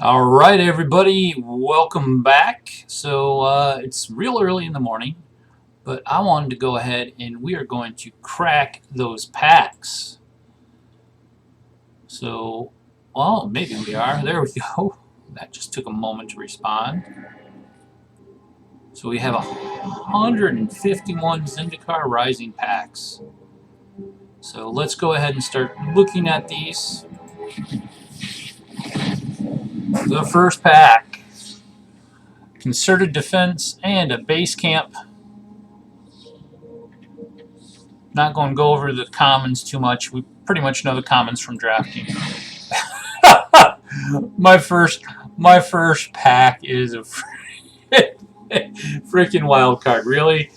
All right, everybody, welcome back. It's real early in the morning, but I wanted to go ahead and we are going to crack those packs. So, well, maybe we are. There we go. That just took a moment to respond. So we have 151 Zendikar Rising packs. So let's go ahead and start looking at these. The first pack, Concerted Defense and a Base Camp. Not going to go over the commons too much. We pretty much know the commons from drafting. my first pack is a freaking wild card. Really,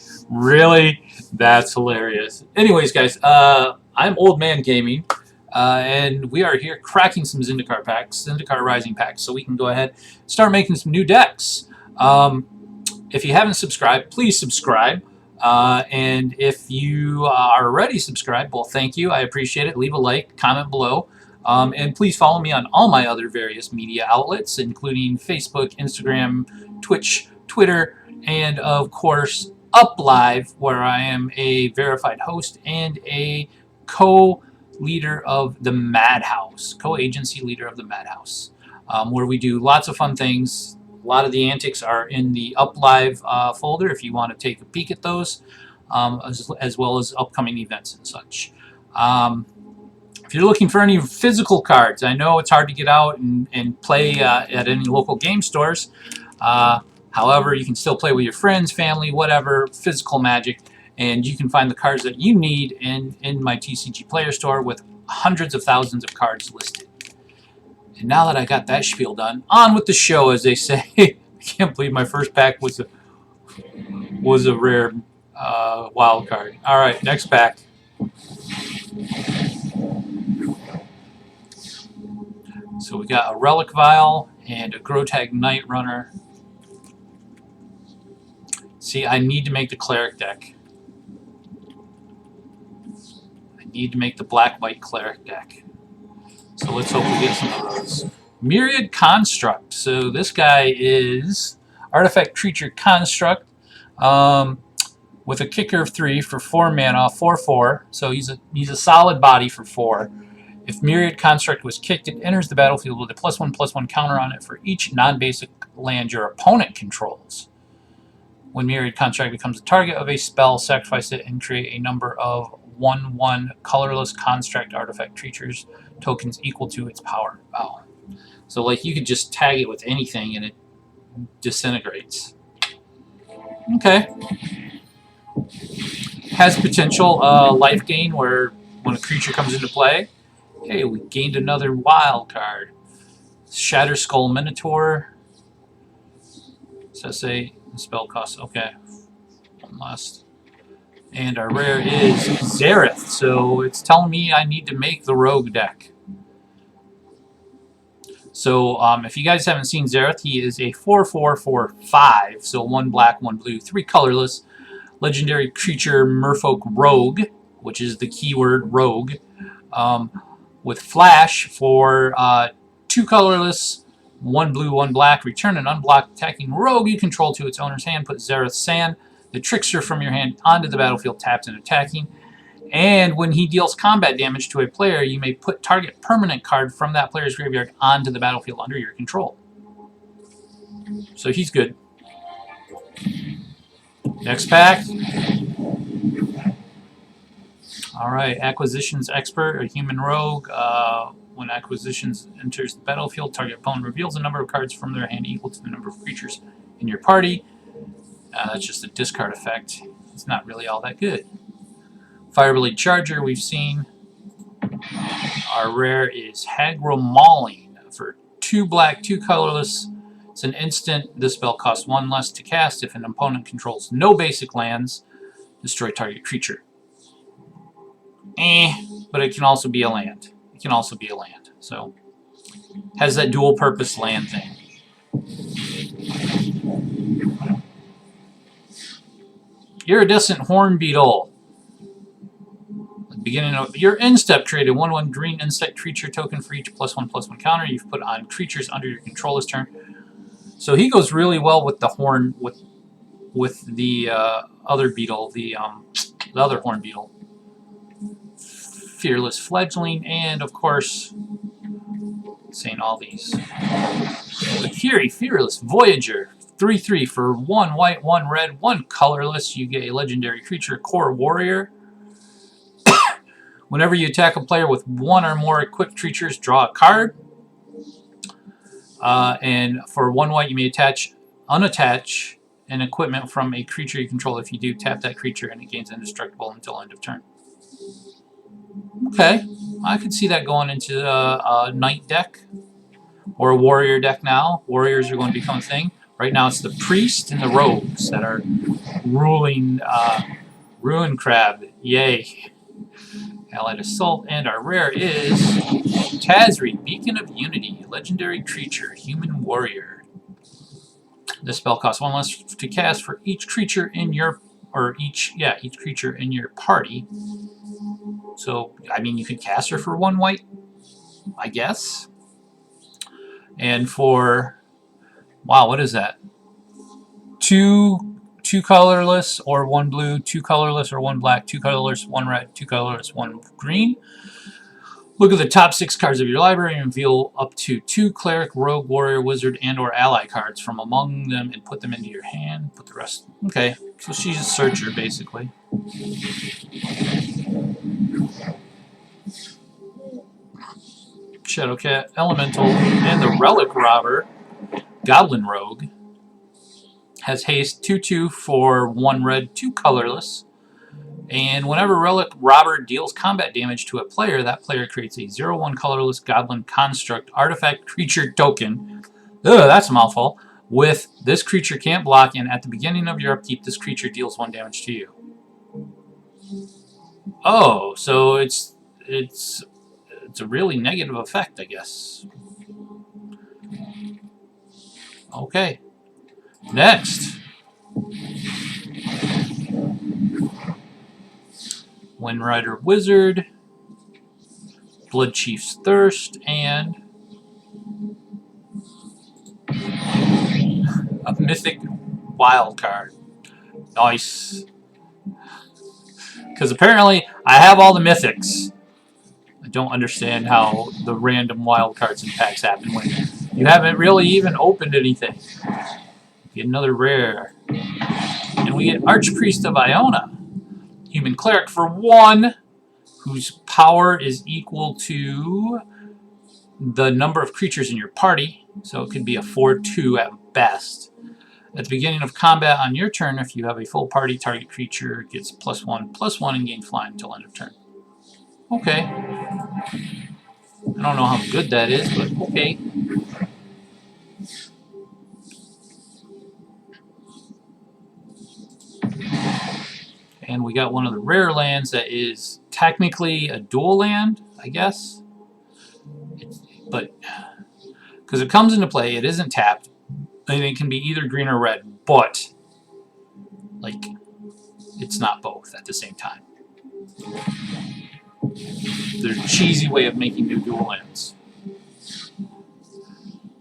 that's hilarious. Anyways, guys, I'm Old Man Gaming, and we are here cracking some Zendikar packs, Zendikar Rising packs, so we can go ahead and start making some new decks. If you haven't subscribed, please subscribe. And if you are already subscribed, well, thank you. I appreciate it. Leave a like, comment below. And please follow me on all my other various media outlets, including Facebook, Instagram, Twitch, Twitter, and of course, UpLive, where I am a verified host and a co-leader of the Madhouse, co-agency leader of the Madhouse, where we do lots of fun things. A lot of the antics are in the UpLive folder if you want to take a peek at those, as well as upcoming events and such. If you're looking for any physical cards, I know it's hard to get out and play at any local game stores. However, you can still play with your friends, family, whatever, physical Magic, and you can find the cards that you need in my TCG Player Store with hundreds of thousands of cards listed. And now that I got that spiel done, on with the show, as they say. I can't believe my first pack was a rare wild card. All right, next pack. So we got a Relic Vial and a Grotag Night Runner. See, I need to make the Cleric deck. I need to make the Black-White Cleric deck. So let's hope we get some of those. Myriad Construct. So this guy is Artifact Creature Construct with a kicker of 3 for 4 mana, 4/4. So he's a solid body for 4. If Myriad Construct was kicked, it enters the battlefield with a +1/+1 counter on it for each non-basic land your opponent controls. When Myriad Construct becomes the target of a spell, sacrifice it and create a number of 1/1 colorless construct artifact creatures tokens equal to its power. Wow. So like you could just tag it with anything and it disintegrates. Okay. Has potential life gain where when a creature comes into play, hey, we gained another wild card. Shatter Skull Minotaur. Does that say the spell cost? Okay. One last. And our rare is Zareth. So it's telling me I need to make the rogue deck. So if you guys haven't seen Zareth, he is a 4/4/4/5. So 1 black, 1 blue, 3 colorless. Legendary creature Merfolk Rogue, which is the keyword rogue. With flash for 2 colorless, 1 blue, 1 black. Return an unblocked attacking rogue you control to its owner's hand. Put Zareth Sand, the trickster from your hand, onto the battlefield tapped and attacking. And when he deals combat damage to a player, you may put target permanent card from that player's graveyard onto the battlefield under your control. So he's good. Next pack. Alright, Acquisitions Expert, a human rogue. When Acquisitions enters the battlefield, target opponent reveals a number of cards from their hand equal to the number of creatures in your party. That's just a discard effect. It's not really all that good. Fireblade Charger, we've seen. Our rare is Hagra Mauling for 2 black, 2 colorless. It's an instant. This spell costs 1 less to cast. If an opponent controls no basic lands, destroy target creature. But it can also be a land. It can also be a land. So, has that dual purpose land thing. Iridescent Horn Beetle. beginning of your end step, create a 1/1 green insect creature token for each +1/+1 counter you've put on creatures under your control this turn. So he goes really well with the horn, with the other beetle, the other horn beetle. Fearless Fledgling, and of course, saying all these. Fury, Fearless Voyager, 3/3 for 1 white, 1 red, 1 colorless. You get a legendary creature, Core Warrior. Whenever you attack a player with 1 or more equipped creatures, draw a card. And for 1 white, you may unattach an equipment from a creature you control. If you do, tap that creature and it gains indestructible until end of turn. Okay, I could see that going into a Knight deck or a Warrior deck now. Warriors are going to become a thing. Right now it's the Priest and the Rogues that are ruling Ruin Crab. Yay. Allied Assault, and our rare is Tazri, Beacon of Unity, legendary creature, human warrior. This spell costs 1 less to cast for each creature in your, each creature in your party. So, I mean, you could cast her for 1 white, I guess. And for, wow, what is that? 2 colorless or 1 blue, 2 colorless or 1 black, 2 colorless, 1 red, 2 colorless, 1 green. Look at the top 6 cards of your library and reveal up to 2 cleric, rogue, warrior, wizard, and or ally cards from among them and put them into your hand. Put the rest. Okay, so she's a searcher basically. Shadowcat, Elemental, and the Relic Robber, Goblin Rogue. Has haste 2/2 for 1 red, 2 colorless. And whenever Relic Robber deals combat damage to a player, that player creates a 0/1 colorless Goblin Construct artifact creature token. Ugh, that's a mouthful. With this creature can't block, and at the beginning of your upkeep, this creature deals 1 damage to you. Oh, so it's a really negative effect, I guess. Okay. Next, Windrider Wizard, Blood Chief's Thirst, and a Mythic Wild card. Nice. Because apparently I have all the Mythics. I don't understand how the random wild cards in packs happen when you haven't really even opened anything. Get another rare. And we get Archpriest of Iona. Human Cleric for 1, whose power is equal to the number of creatures in your party. So it could be a 4/2 at best. At the beginning of combat on your turn, if you have a full party, target creature gets +1/+1 and gain flying until end of turn. Okay. I don't know how good that is, but okay. And we got one of the rare lands that is technically a dual land, I guess. But because it comes into play, it isn't tapped, and it can be either green or red, but like it's not both at the same time. There's a cheesy way of making new dual lands.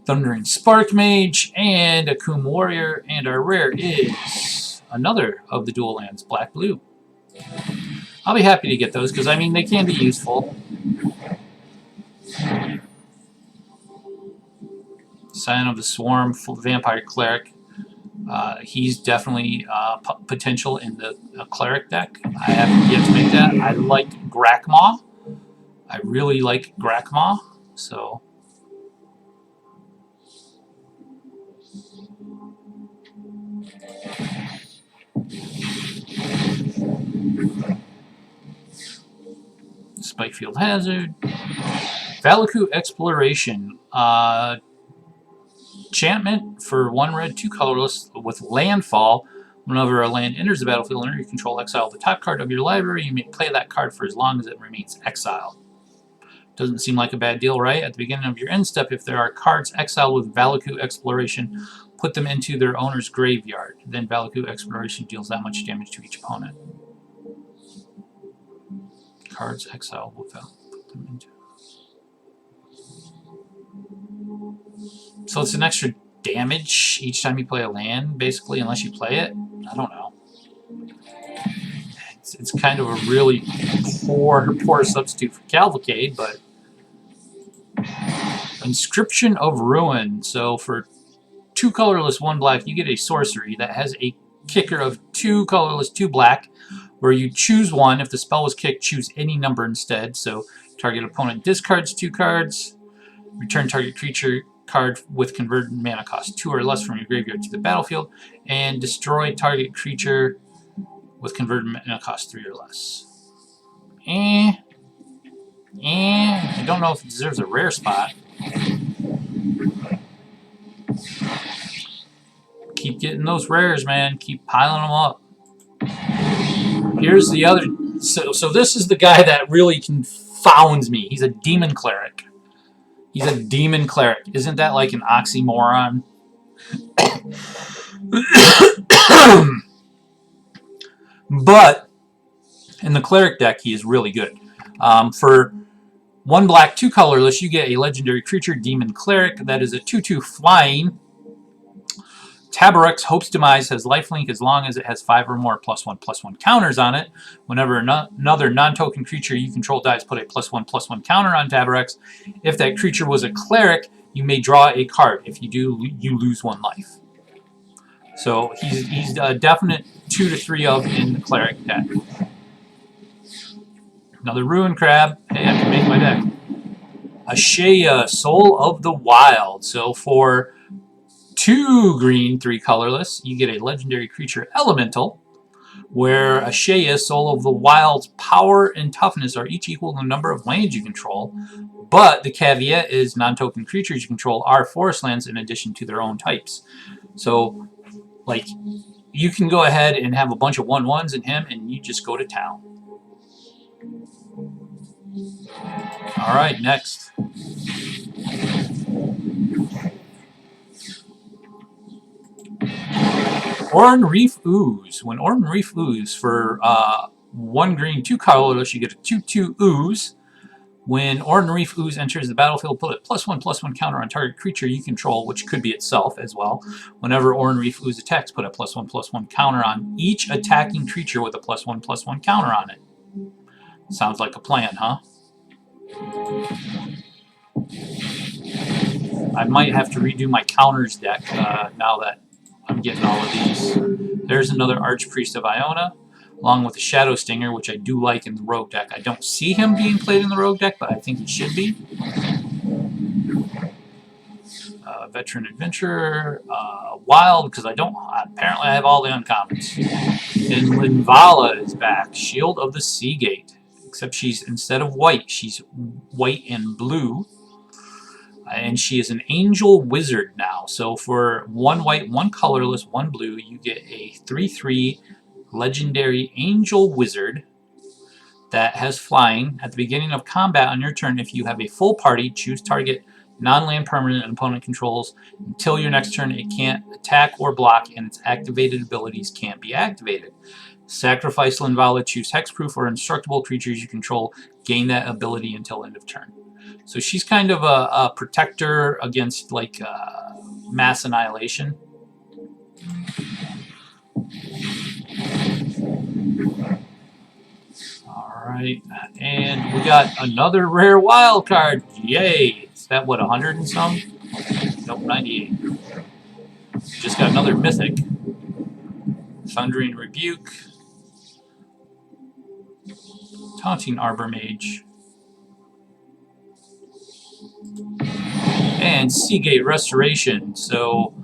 Thundering Spark Mage and a Akum Warrior, and our rare is another of the dual lands, Black Blue. I'll be happy to get those because I mean they can be useful. Scion of the Swarm, Vampire Cleric. He's definitely potential in the Cleric deck. I haven't yet to make that. I like Grakmaw. I really like Grakmaw, so. Spikefield Hazard. Valakut Exploration. Enchantment for 1 red, 2 colorless with landfall. Whenever a land enters the battlefield under your control, exile the top card of your library. You may play that card for as long as it remains exiled. Doesn't seem like a bad deal, right? At the beginning of your end step, if there are cards exiled with Valakut Exploration, put them into their owner's graveyard. Then Valakut Exploration deals that much damage to each opponent. cards exiled without put them into. So it's an extra damage each time you play a land, basically, unless you play it. I don't know. It's kind of a really poor substitute for Cavalcade, but Inscription of Ruin. So for 2 colorless, 1 black, you get a sorcery that has a kicker of 2 colorless, 2 black, where you choose one. If the spell was kicked, choose any number instead. So target opponent discards 2 cards, return target creature card with converted mana cost 2 or less from your graveyard to the battlefield, and destroy target creature with converted mana cost 3 or less. I don't know if it deserves a rare spot. Keep getting those rares, man. Keep piling them up. Here's the other. So this is the guy that really confounds me. He's a demon cleric. He's a demon cleric. Isn't that like an oxymoron? But in the cleric deck, he is really good. For 1 black, 2 colorless, you get a legendary creature, Demon Cleric. That is a 2/2 flying. Tabarek's Hope's Demise has lifelink as long as it has 5 or more +1/+1 counters on it. Whenever another non-token creature you control dies, put a +1/+1 counter on Tabarek's. If that creature was a cleric, you may draw a card. If you do, you lose 1 life. So he's a definite 2 to 3 of in the cleric deck. Another Ruin Crab. Hey, I can make my deck. Ashaya, Soul of the Wild. So for 2 green, 3 colorless, you get a legendary creature Elemental, where Ashaya, Soul of the Wild's power and toughness are each equal to the number of lands you control, but the caveat is non-token creatures you control are forest lands in addition to their own types. So, like, you can go ahead and have a bunch of 1/1s in him, and you just go to town. Alright, next. Oran Reef Ooze. When Oran Reef Ooze, for 1 green, 2 colorless, you get a 2/2 Ooze. When Oran Reef Ooze enters the battlefield, put a +1/+1 counter on target creature you control, which could be itself as well. Whenever Oran Reef Ooze attacks, put a +1/+1 counter on each attacking creature with a +1/+1 counter on it. Sounds like a plan, huh? I might have to redo my counters deck now that I'm getting all of these. There's another Archpriest of Iona, along with the Shadow Stinger, which I do like in the Rogue deck. I don't see him being played in the Rogue deck, but I think he should be. Veteran Adventurer, Wild, because apparently I have all the uncommons. And Linvala is back, Shield of the Seagate. Except she's, instead of white, she's white and blue. And she is an Angel Wizard now. So for 1 white, 1 colorless, 1 blue, you get a 3/3 legendary Angel Wizard that has flying. At the beginning of combat on your turn, if you have a full party, choose target non-land permanent and opponent controls. Until your next turn, it can't attack or block, and its activated abilities can't be activated. Sacrifice Linvala, choose hexproof or indestructible creatures you control, gain that ability until end of turn. So she's kind of a protector against, like, mass annihilation. Alright, and we got another rare wild card. Yay! Is that, what, 100 and some? Nope, 98. Just got another mythic. Thundering Rebuke. Taunting Arbor Mage. And Seagate Restoration. So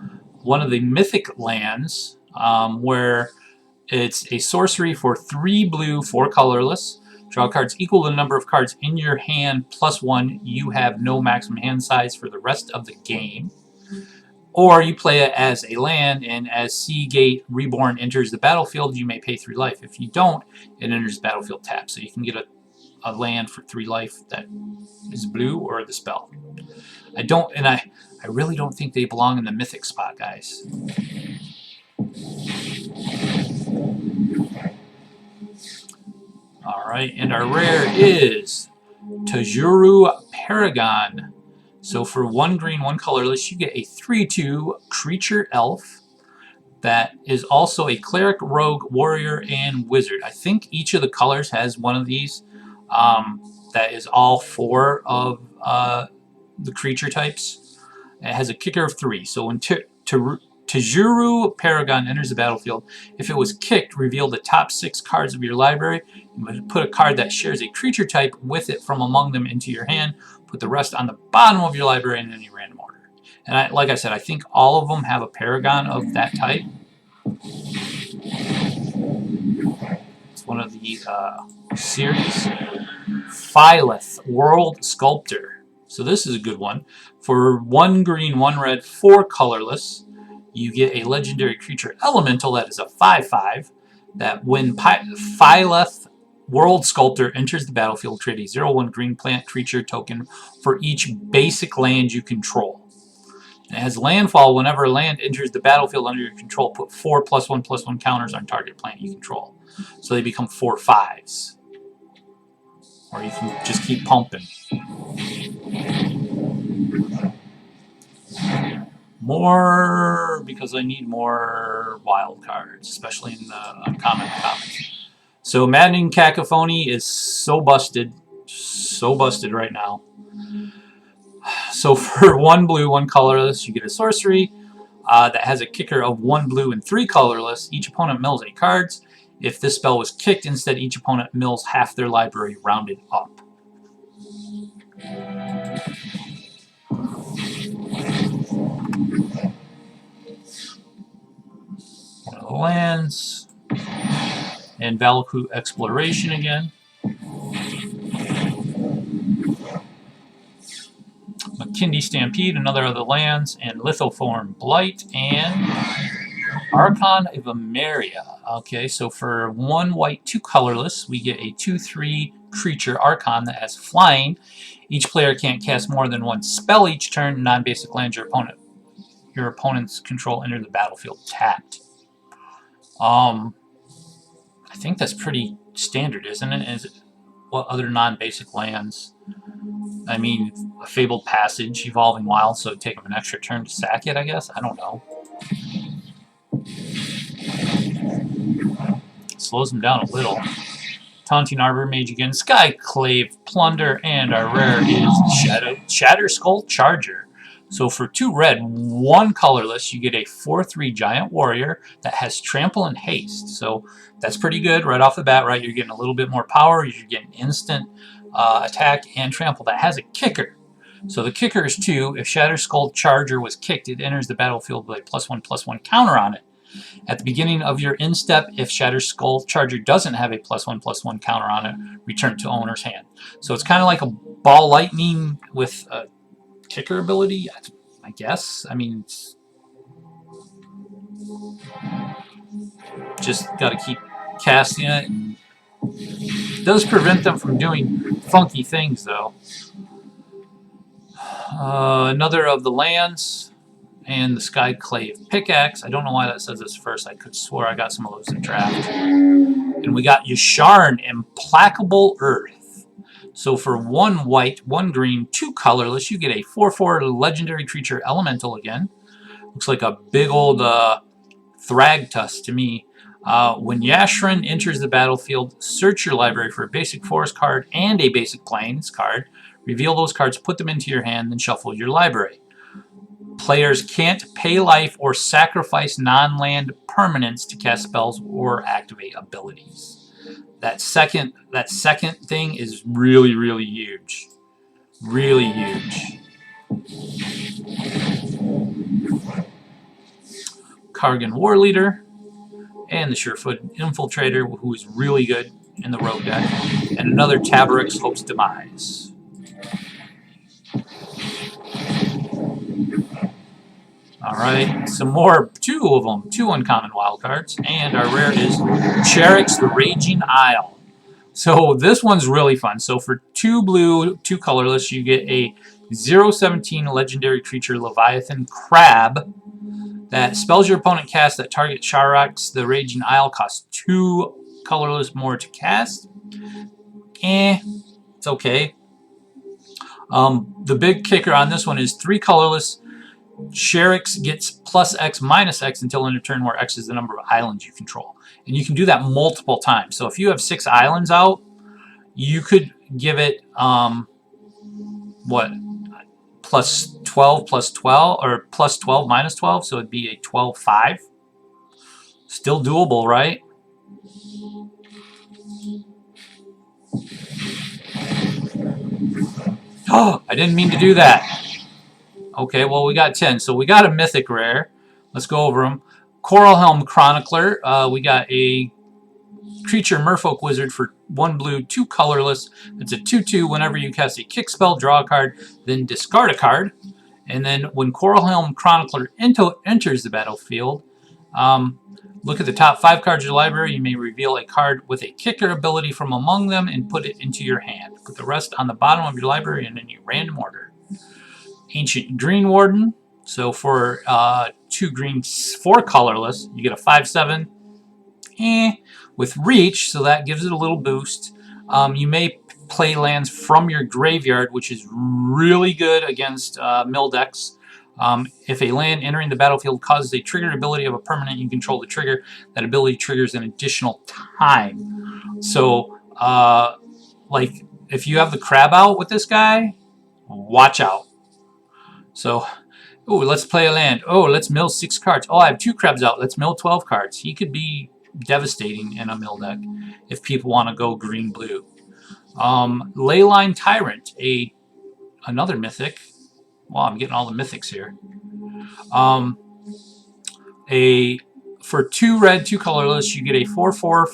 one of the mythic lands where it's a sorcery for 3 blue, 4 colorless. Draw cards equal to the number of cards in your hand +1. You have no maximum hand size for the rest of the game. Or you play it as a land, and as Seagate Reborn enters the battlefield, you may pay 3 life. If you don't, it enters the battlefield tapped. So you can get a land for 3 life that is blue or the spell. I really don't think they belong in the mythic spot, guys. Alright, and our rare is Tajuru Paragon. So for 1 green, 1 colorless, you get a 3/2 creature elf that is also a cleric, rogue, warrior, and wizard. I think each of the colors has one of these. That is all 4 of the creature types. It has a kicker of 3. So when Tajuru Paragon enters the battlefield, if it was kicked, reveal the top 6 cards of your library. You put a card that shares a creature type with it from among them into your hand. Put the rest on the bottom of your library in any random order. And like I said, I think all of them have a paragon of that type. It's one of the series. Phylith, World Sculptor. So this is a good one. For 1 green, 1 red, 4 colorless, you get a legendary creature elemental that is a 5/5. That when Phylith, World Sculptor enters the battlefield, create a 0/1 green plant creature token for each basic land you control. It has landfall. Whenever a land enters the battlefield under your control, put 4 +1/+1 counters on target plant you control. So they become 4/5s. Or you can just keep pumping. More, because I need more wild cards, especially in the uncommon commons. So Maddening Cacophony is so busted right now. So for 1 blue, 1 colorless, you get a sorcery that has a kicker of 1 blue and 3 colorless. Each opponent mills 8 cards. If this spell was kicked, instead each opponent mills half their library rounded up. One of the lands. And Valakut Exploration again. McCandless Stampede, another of the lands, and Lithoform Blight, and Archon of Emeria. Okay, so for 1 white, 2 colorless, we get a 2/3 creature Archon that has flying. Each player can't cast more than 1 spell each turn. Non-basic lands your opponent's control enter the battlefield tapped. I think that's pretty standard, isn't it? What other non-basic lands? I mean, a Fabled Passage, Evolving Wild, so it'd take them an extra turn to sack it, I guess? I don't know. Slows them down a little. Taunting Arbor Mage again, Skyclave, Plunder, and our rare is Shatterskull Charger. So for 2 red, 1 colorless, you get a 4/3 Giant Warrior that has Trample and Haste. So that's pretty good right off the bat, right? You're getting a little bit more power. You're getting instant attack and trample. That has a kicker. So the kicker is 2. If Shatterskull Charger was kicked, it enters the battlefield with a +1/+1 counter on it. At the beginning of your instep, if Shatterskull Charger doesn't have a +1/+1 counter on it, return to owner's hand. So it's kind of like a Ball Lightning with a kicker ability, I guess. I mean, it's just got to keep casting it. And it does prevent them from doing funky things, though. Another of the lands. And the Skyclave Pickaxe. I don't know why that says this first. I could swear I got some of those in draft. And we got Yasharn, Implacable Earth. So for 1 white, 1 green, 2 colorless, you get a 4/4 legendary creature elemental again. Looks like a big old Thragtusk to me. When Yasharn enters the battlefield, search your library for a basic forest card and a basic plains card. Reveal those cards, put them into your hand, then shuffle your library. Players can't pay life or sacrifice non-land permanents to cast spells or activate abilities. That second thing is really, really huge. Really huge. Kargan War Leader and the Surefoot Infiltrator, who is really good in the rogue deck, and another Tabarix Hope's Demise. Alright, some more, 2 of them, 2 uncommon wild cards, and our rare is Cherix the Raging Isle. So this one's really fun. So for 2 blue, 2 colorless, you get a 0/17 legendary creature Leviathan Crab that spells your opponent cast that target Cherix the Raging Isle costs 2 colorless more to cast. It's okay. The big kicker on this one is 3 colorless. Sherix gets plus X minus X until end of turn, where X is the number of islands you control. And you can do that multiple times. So if you have 6 islands out, you could give it, what, plus 12 plus 12, or plus 12 minus 12, so it'd be a 12-5. Still doable, right? Oh, I didn't mean to do that. Okay, well, we got 10. So we got a mythic rare. Let's go over them. Coralhelm Chronicler. We got a creature Merfolk Wizard for 1 blue, 2 colorless. It's a 2/2. Whenever you cast a kick spell, draw a card, then discard a card. And then when Coralhelm Chronicler enters the battlefield, look at the top 5 cards of your library. You may reveal a card with a kicker ability from among them and put it into your hand. Put the rest on the bottom of your library in any random order. Ancient Green Warden. So for 2 green, 4 colorless, you get a 5/7. With Reach, so that gives it a little boost. You may play lands from your graveyard, which is really good against mill decks. If a land entering the battlefield causes a triggered ability of a permanent you control to trigger, that ability triggers an additional time. So, like, if you have the crab out with this guy, watch out. So, oh, let's play a land. Oh, let's mill 6 cards. Oh, I have 2 crabs out. Let's mill 12 cards. He could be devastating in a mill deck if people want to go green-blue. Leyline Tyrant, another mythic. Wow, I'm getting all the mythics here. For 2 red, 2 colorless, you get a 4/4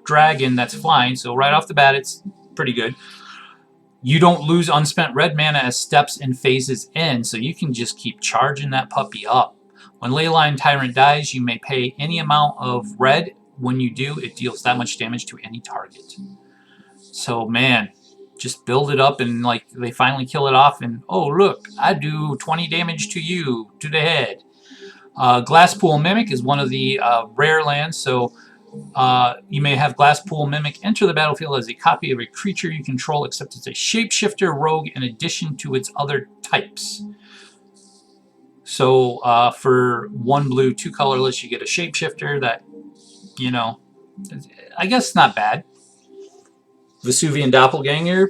dragon that's flying. So right off the bat, it's pretty good. You don't lose unspent red mana as steps and phases end, so you can just keep charging that puppy up. When Leyline Tyrant dies, you may pay any amount of red. When you do, it deals that much damage to any target. So, man, just build it up and, like, they finally kill it off and, oh, look, I do 20 damage to you, to the head. Glasspool Mimic is one of the rare lands, so you may have Glasspool Mimic enter the battlefield as a copy of a creature you control, except it's a shapeshifter rogue in addition to its other types. So for 1 blue, 2 colorless, you get a shapeshifter that, you know, I guess not bad. Vesuvian Doppelganger.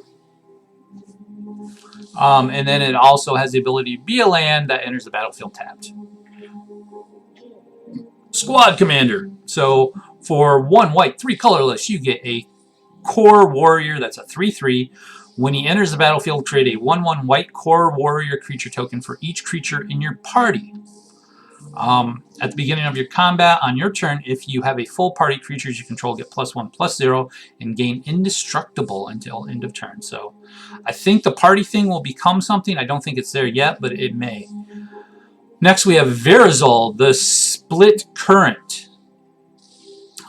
And then it also has the ability to be a land that enters the battlefield tapped. Squad Commander. So for 1 white, 3 colorless, you get a Core Warrior that's a 3/3. When he enters the battlefield, create a 1/1 white Core Warrior creature token for each creature in your party. At the beginning of your combat, on your turn, if you have a full party, creatures you control get +1/+0 and gain indestructible until end of turn. So I think the party thing will become something. I don't think it's there yet, but it may. Next, we have Verizol, the Split Current.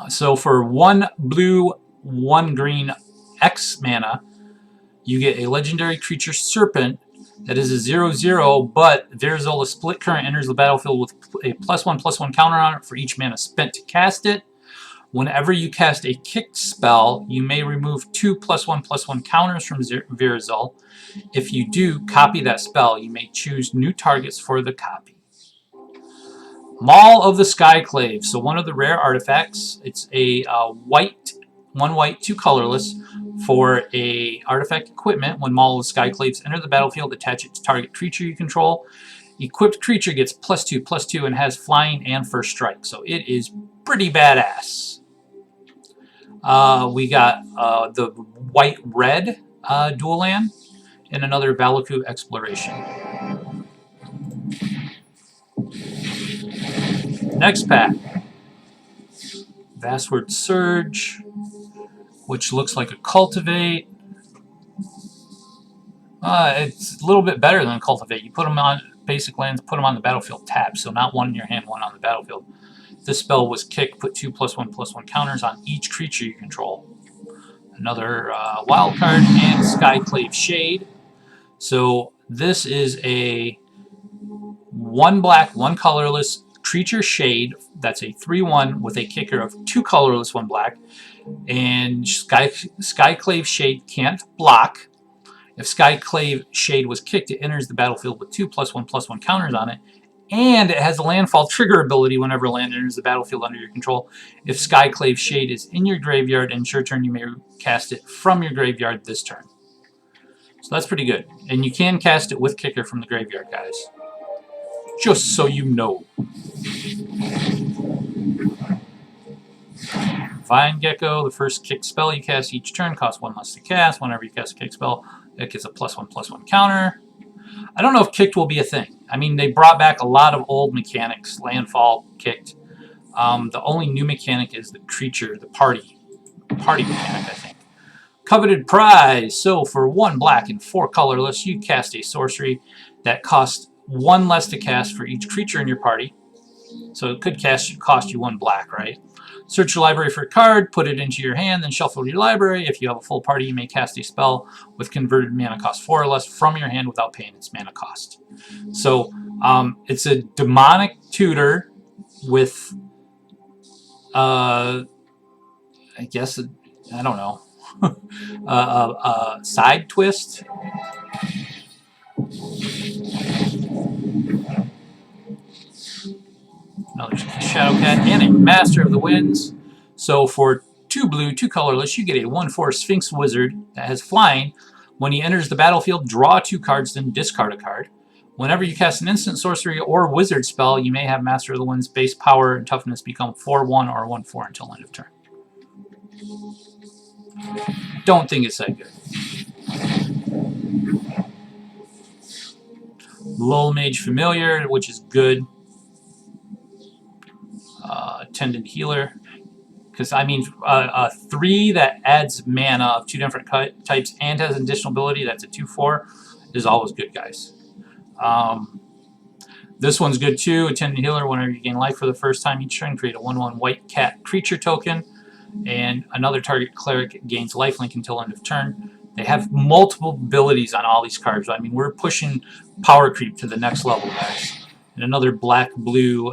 So for 1 blue, 1 green, X mana, you get a legendary creature Serpent that is a 0/0, but Verizol, the Split Current, enters the battlefield with a +1/+1 counter on it for each mana spent to cast it. Whenever you cast a kick spell, you may remove 2 +1/+1 counters from Verizol. If you do, copy that spell. You may choose new targets for the copy. Maul of the Skyclave. So one of the rare artifacts. It's a 1 white, 2 colorless for a artifact equipment. When Maul of the Skyclaves enter the battlefield, attach it to target creature you control. Equipped creature gets +2/+2 and has flying and first strike. So it is pretty badass. We got the white-red dual land and another Valaku Exploration. Next pack, Vastward Surge, which looks like a Cultivate. It's a little bit better than Cultivate. You put them on basic lands, put them on the battlefield tapped, so not 1 in your hand, 1 on the battlefield. This spell was kick, put 2 +1/+1 counters on each creature you control. Another wild card and Skyclave Shade. So this is a 1 black, 1 colorless creature Shade. That's a 3/1 with a kicker of 2 colorless, 1 black. And Skyclave Shade can't block. If Skyclave Shade was kicked, it enters the battlefield with 2+1/+1 counters on it. And it has a landfall trigger ability whenever land enters the battlefield under your control. If Skyclave Shade is in your graveyard and it's your turn, you may cast it from your graveyard this turn. So that's pretty good. And you can cast it with kicker from the graveyard, guys. Just so you know. Vine Gecko, the first kick spell you cast each turn costs 1 less to cast. Whenever you cast a kick spell, it gets a +1/+1 counter. I don't know if kicked will be a thing. I mean, they brought back a lot of old mechanics. Landfall, kicked. The only new mechanic is the creature, the party mechanic, I think. Coveted Prize. So for 1 black and 4 colorless, you cast a sorcery that costs 1 less to cast for each creature in your party. So it could cost you 1 black, right? Search your library for a card, put it into your hand, then shuffle your library. If you have a full party, you may cast a spell with converted mana cost 4 or less from your hand without paying its mana cost. So it's a demonic tutor with, I guess, I don't know, side twist. Another Shadow Cat, and a Master of the Winds. So for 2 blue, 2 colorless, you get a 1/4 Sphinx Wizard that has flying. When he enters the battlefield, draw 2 cards, then discard a card. Whenever you cast an instant sorcery or wizard spell, you may have Master of the Winds base power and toughness become 4/1 or 1/4 until end of turn. Don't think it's that good. Lull Mage Familiar, which is good. Attendant Healer, because I mean, 3 that adds mana of 2 different types and has an additional ability, that's a 2/4, is always good, guys. This one's good too. Attendant Healer, whenever you gain life for the first time each turn, create a 1/1 white cat creature token, and another target cleric gains lifelink until end of turn. They have multiple abilities on all these cards. I mean, we're pushing power creep to the next level, guys. And another black-blue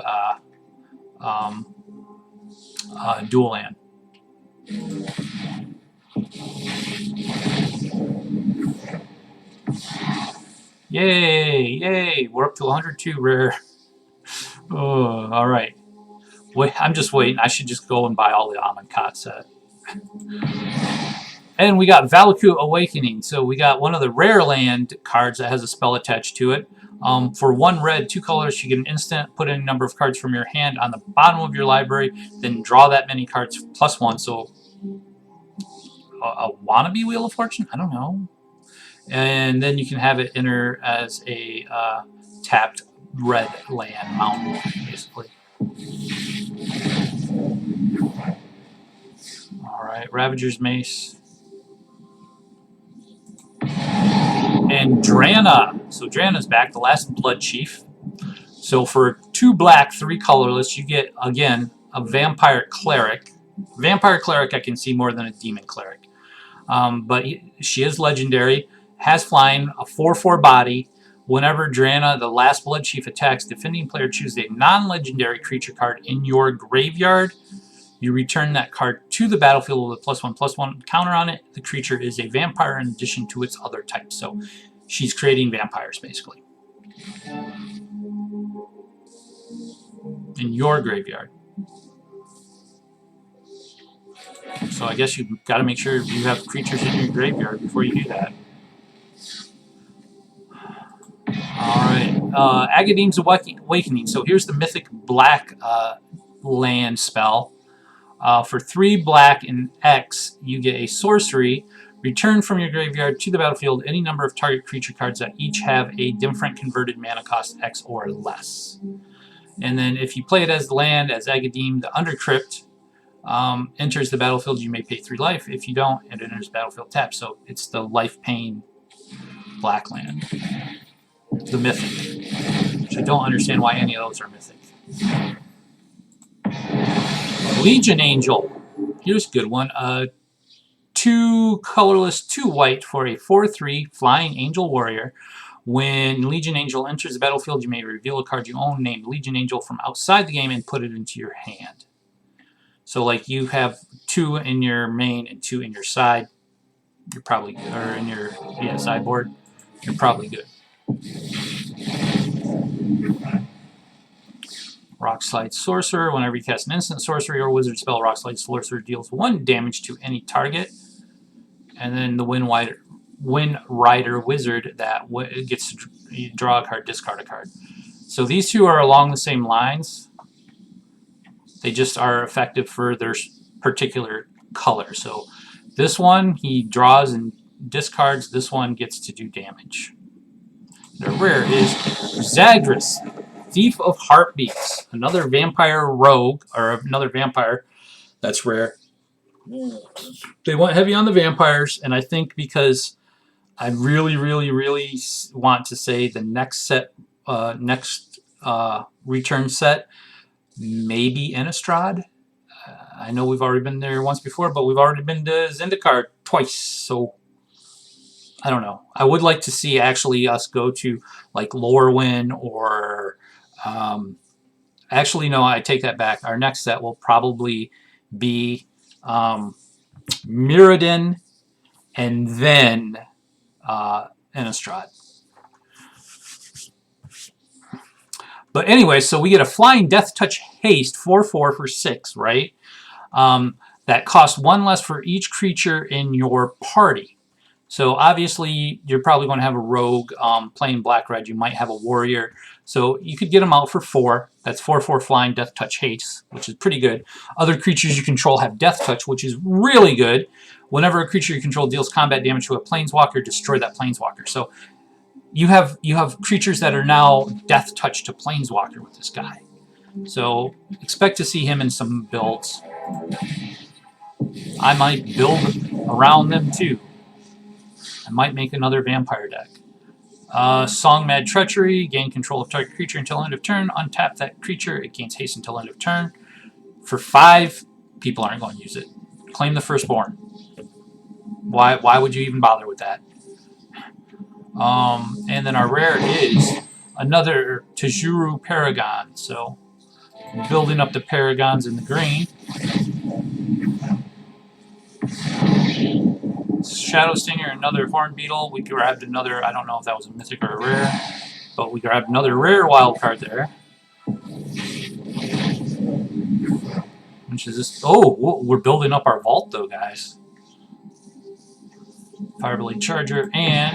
dual land. Yay! Yay! We're up to 102 rare. Oh, all right. Wait, I'm just waiting. I should just go and buy all the Amonkhet set. And we got Valakut Awakening. So we got one of the rare land cards that has a spell attached to it. For 1 red, 2 colors, you get an instant. Put any number of cards from your hand on the bottom of your library, then draw that many cards +1. So a wannabe Wheel of Fortune? I don't know. And then you can have it enter as a tapped red land mountain, basically. Alright, Ravager's Mace. And Drana. So Drana's back, the last Blood Chief. So for 2 black, 3 colorless, you get, again, a Vampire Cleric. Vampire Cleric I can see more than a Demon Cleric. But she is legendary, has flying, a 4/4 body. Whenever Drana, the last Blood Chief, attacks, defending player chooses a non-legendary creature card in your graveyard. You return that card to the battlefield with a +1/+1 counter on it. The creature is a vampire in addition to its other types. So she's creating vampires, basically, in your graveyard. So I guess you've got to make sure you have creatures in your graveyard before you do that. Alright, Agadeem's Awakening. So here's the mythic black land spell. For 3 black and X, you get a sorcery. Return from your graveyard to the battlefield any number of target creature cards that each have a different converted mana cost X or less. And then if you play it as land, as Agadeem, the Undercrypt enters the battlefield, you may pay 3 life. If you don't, it enters the battlefield tapped. So it's the life pain black land. The mythic. Which I don't understand why any of those are mythic. Legion Angel. Here's a good one. 2 colorless, 2 white for a 4/3 flying angel warrior. When Legion Angel enters the battlefield, you may reveal a card you own named Legion Angel from outside the game and put it into your hand. So like you have 2 in your main and 2 in your side, you're probably, or in your sideboard, you're probably good. Rock Slide Sorcerer. Whenever you cast an instant sorcery or wizard spell, Rock Slide Sorcerer deals 1 damage to any target. And then the Wind Rider Wizard that gets to draw a card, discard a card. So these 2 are along the same lines. They just are effective for their particular color. So this one, he draws and discards. This one gets to do damage. Their rare is Zagras, Thief of Heartbeats. Another vampire rogue, or another vampire that's rare. They went heavy on the vampires, and I think because I really, really, really want to say the next set, return set, maybe Innistrad. I know we've already been there once before, but we've already been to Zendikar twice, so I don't know. I would like to see actually us go to like Lorwyn or actually no, I take that back. Our next set will probably be Mirrodin and then Innistrad. But anyway, so we get a Flying Death Touch Haste 4/4 for 6, right? That costs 1 less for each creature in your party. So obviously, you're probably going to have a rogue playing black-red. You might have a warrior. So you could get them out for 4. That's 4/4 Flying Death Touch Haste, which is pretty good. Other creatures you control have Death Touch, which is really good. Whenever a creature you control deals combat damage to a planeswalker, destroy that planeswalker. So you have creatures that are now Death Touch to planeswalker with this guy. So expect to see him in some builds. I might build around them too. I might make another vampire deck. Song Mad Treachery. Gain control of target creature until end of turn. Untap that creature. It gains haste until end of turn. For 5, people aren't going to use it. Claim the Firstborn. Why would you even bother with that? And then our rare is another Tajuru Paragon. So building up the Paragons in the green. Shadow Stinger, another Horn Beetle. We grabbed another, I don't know if that was a mythic or a rare, but we grabbed another rare wild card there. Which is this? Oh, we're building up our vault though, guys. Fireblade Charger and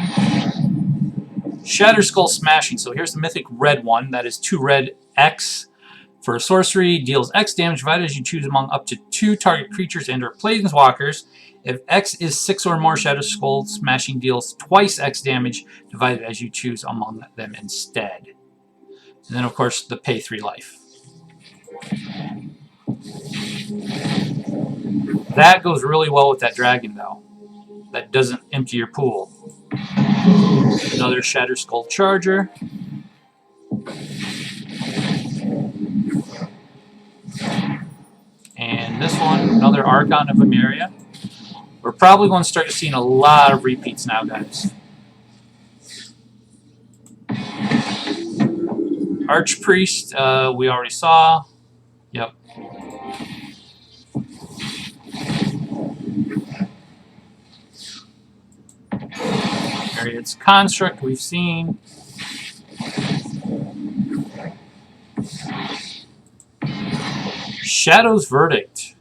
Shatterskull Smashing. So here's the mythic red one. That is 2 red X for a sorcery. Deals X damage divided as you choose among up to 2 target creatures and or planeswalkers. If X is 6 or more, Shatterskull Smashing deals twice X damage divided as you choose among them instead. And then, of course, the pay 3 life. That goes really well with that dragon, though. That doesn't empty your pool. Another Shatterskull Charger. And this one, another Archon of Emeria. We're probably going to start seeing a lot of repeats now, guys. Archpriest, we already saw. Yep. Myriad's Construct, we've seen. Shadow's Verdict.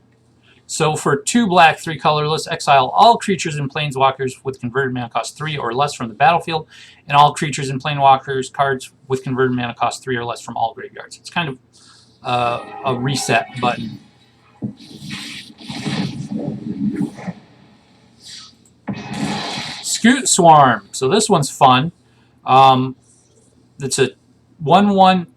So for 2 black, 3 colorless, exile all creatures and planeswalkers with converted mana cost 3 or less from the battlefield, and all creatures and planeswalkers cards with converted mana cost 3 or less from all graveyards. It's kind of a reset button. Scoot Swarm. So this one's fun. It's a 1/1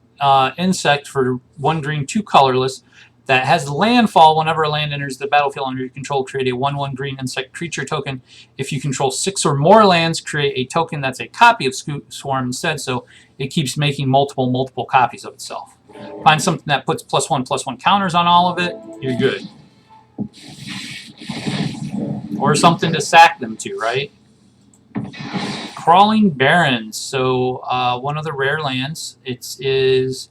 insect for 1 green, 2 colorless that has landfall whenever a land enters the battlefield under your control. Create a 1/1 green insect creature token. If you control 6 or more lands, create a token that's a copy of Scoot Swarm instead, so it keeps making multiple copies of itself. Find something that puts +1/+1 counters on all of it, you're good. Or something to sack them to, right? Crawling Barrens. So one of the rare lands. It is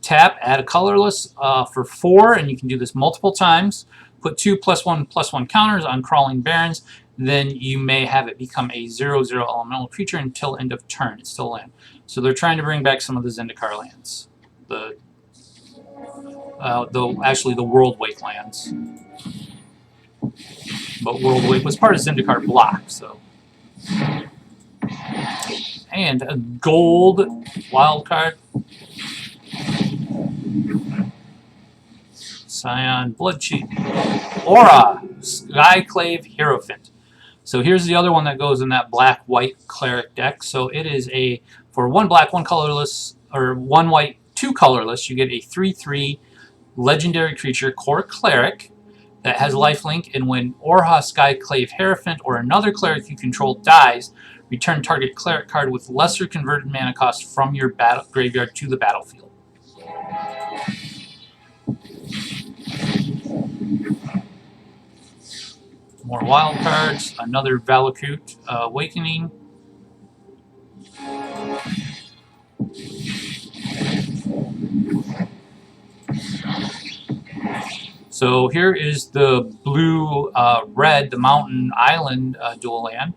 tap, add a colorless for 4, and you can do this multiple times. Put 2+1/+1 counters on Crawling Barrens. Then you may have it become a 0/0 elemental creature until end of turn. It's still land. So they're trying to bring back some of the Zendikar lands. Actually the World Wake lands. But World Wake was part of Zendikar block, so. And a gold wild card. Scion, Bloodcheat, Aura, Skyclave, Hierophant. So here's the other one that goes in that black-white cleric deck. So it is for 1 black, 1 colorless, or 1 white, 2 colorless, you get a 3/3 legendary creature, core cleric, that has lifelink, and when Aura, Skyclave, Hierophant, or another cleric you control dies, return target cleric card with lesser converted mana cost from your graveyard to the battlefield. More wild cards, another Valakut Awakening. So here is the blue red, the Mountain Island dual land.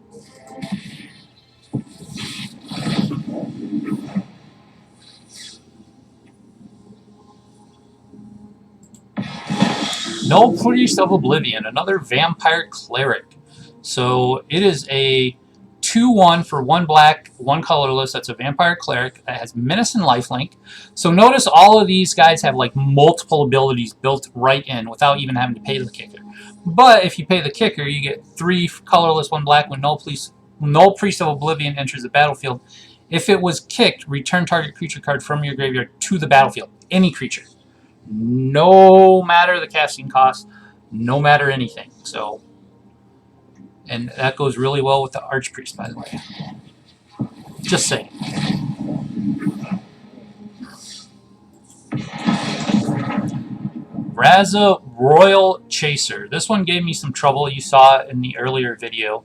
No Priest of Oblivion, another Vampire Cleric. So it is a 2/1 for 1 black, 1 colorless. That's a Vampire Cleric that has Menace and Lifelink. So notice all of these guys have like multiple abilities built right in without even having to pay the kicker. But if you pay the kicker, you get 3 colorless, 1 black when no Priest of Oblivion enters the battlefield. If it was kicked, return target creature card from your graveyard to the battlefield. Any creature. No matter the casting cost, no matter anything. So, and that goes really well with the Archpriest, by the way. Just saying. Raza Royal Chaser. This one gave me some trouble. You saw it in the earlier video.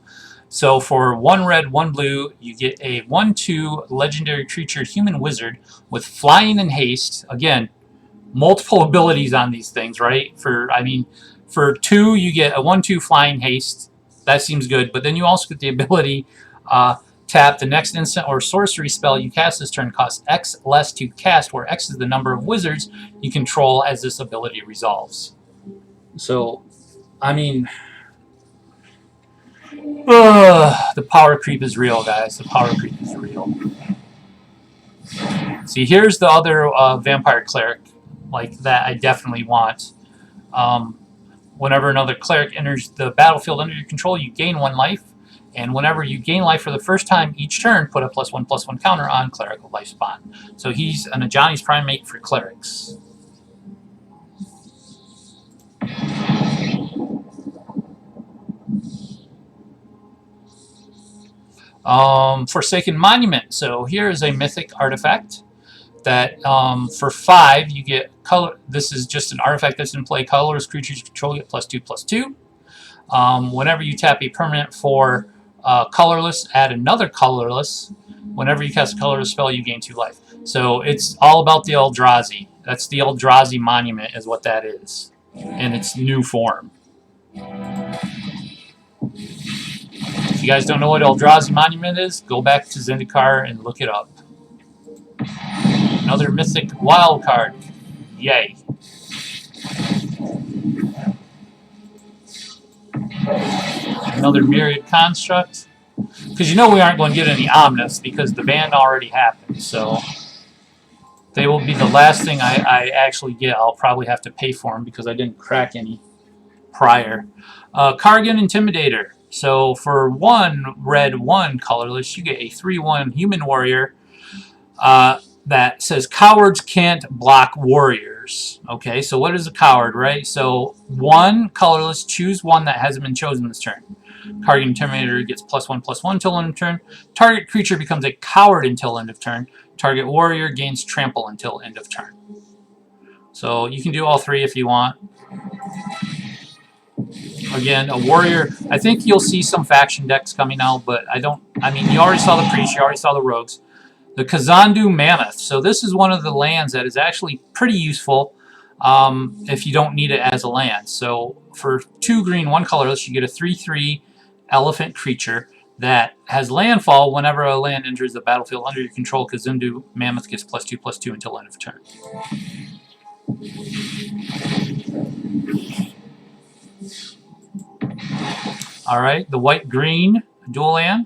So for 1 red, 1 blue, you get a 1/2 legendary creature human wizard with flying and haste. Again, multiple abilities on these things, right? For 2, you get a 1/2 flying haste. That seems good. But then you also get the ability, tap the next instant or sorcery spell you cast this turn costs X less to cast, where X is the number of wizards you control as this ability resolves. So, I mean, the power creep is real, guys. The power creep is real. See, here's the other Vampire Cleric like that I definitely want. Whenever another cleric enters the battlefield under your control, you gain 1 life. And whenever you gain life for the first time each turn, put a +1/+1 counter on Clerical Life Spawn. So he's an Ajani's Primate for clerics. Forsaken Monument. So here is a mythic artifact that for 5 you get color. This is just an artifact that's in play. Colorless creatures you control get +2/+2. Whenever you tap a permanent for colorless, add another colorless. Whenever you cast a colorless spell, you gain 2 life. So it's all about the Eldrazi. That's the Eldrazi Monument is what that is in its new form. If you guys don't know what Eldrazi Monument is, go back to Zendikar and look it up. Another mythic wild card. Yay. Another Myriad Construct. Because you know we aren't going to get any Omnifs because the ban already happened. So they will be the last thing I actually get. I'll probably have to pay for them because I didn't crack any prior. Kargan Intimidator. So for 1 red, 1 colorless, you get a 3/1 human warrior that says cowards can't block warriors. Okay, so what is a coward, right? So 1 colorless, choose 1 that hasn't been chosen this turn. Kargan Intimidator gets +1/+1 till end of turn. Target creature becomes a coward until end of turn. Target warrior gains trample until end of turn. So you can do all 3 if you want. Again, a warrior. I think you'll see some faction decks coming out, but I mean, you already saw the priests, you already saw the rogues. The Kazandu Mammoth. So this is one of the lands that is actually pretty useful if you don't need it as a land. So for 2 green, 1 colorless, you get a 3/3 elephant creature that has landfall whenever a land enters the battlefield under your control. Kazandu Mammoth gets +2/+2 until end of turn. All right, the white-green dual land.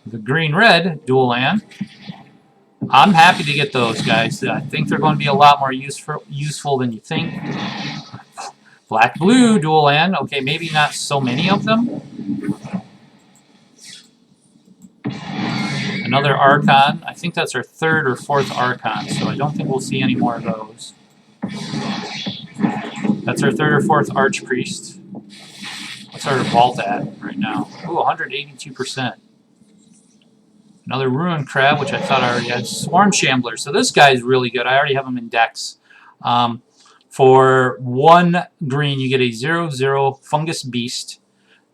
The green-red dual land. I'm happy to get those, guys. I think they're going to be a lot more useful than you think. Black-blue dual land. Okay, maybe not so many of them. Another Archon. I think that's our 3rd or 4th Archon, so I don't think we'll see any more of those. That's our 3rd or 4th Archpriest. What's our vault at right now? Ooh, 182%. Another Ruin Crab, which I thought I already had. Swarm Shambler. So this guy's really good. I already have him in decks. For 1 green, you get a 0/0 Fungus Beast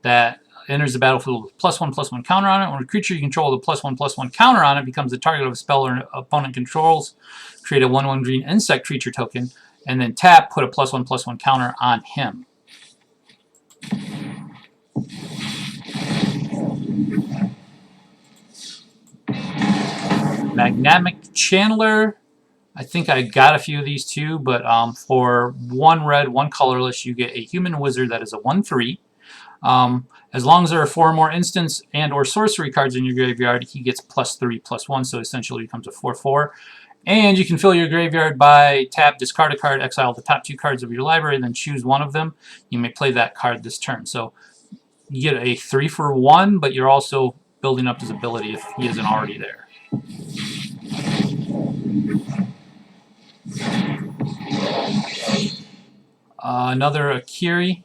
that enters the battlefield with +1/+1 counter on it. When a creature you control with a +1/+1 counter on it becomes the target of a spell or an opponent controls, create a 1/1 green insect creature token, and then tap, put a +1/+1 counter on him. Magnetic Channeler. I think I got a few of these too, but for 1 red, 1 colorless, you get a human wizard that is a 1/3. As long as there are 4 more instance and or sorcery cards in your graveyard, he gets +3/+1, so essentially becomes a 4/4. And you can fill your graveyard by tap, discard a card, exile the top 2 cards of your library, then choose one of them. You may play that card this turn. So you get a 3-for-1, but you're also building up his ability if he isn't already there. Another Akiri.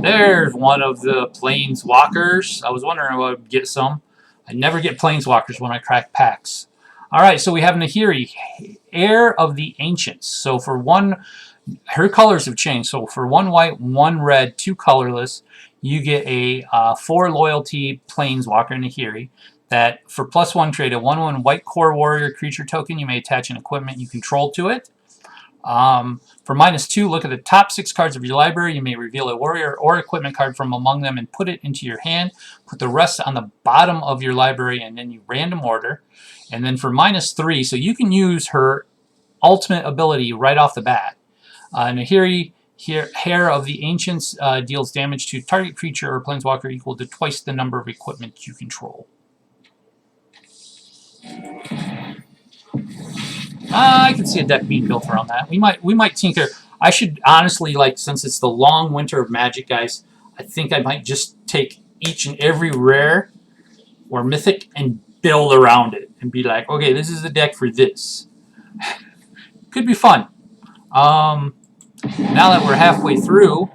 There's one of the Planeswalkers. I was wondering if I would get some. I never get Planeswalkers when I crack packs. Alright, so we have Nahiri, Heir of the Ancients. So for 1, her colors have changed. So for 1 white, 1 red, 2 colorless, you get a 4 loyalty Planeswalker Nahiri that for +1 create a 1/1 white core warrior creature token. You may attach an equipment you control to it. For -2, look at the top 6 cards of your library. You may reveal a warrior or equipment card from among them and put it into your hand. Put the rest on the bottom of your library and then you random order. And then for -3, so you can use her ultimate ability right off the bat. Nahiri, Heir of the Ancients, deals damage to target creature or planeswalker equal to twice the number of equipment you control. I can see a deck being built around that. We might tinker. I should honestly, like, since it's the long winter of Magic, guys, I think I might just take each and every rare or mythic and build around it and be like, okay, this is the deck for this. Could be fun. Now that we're halfway through,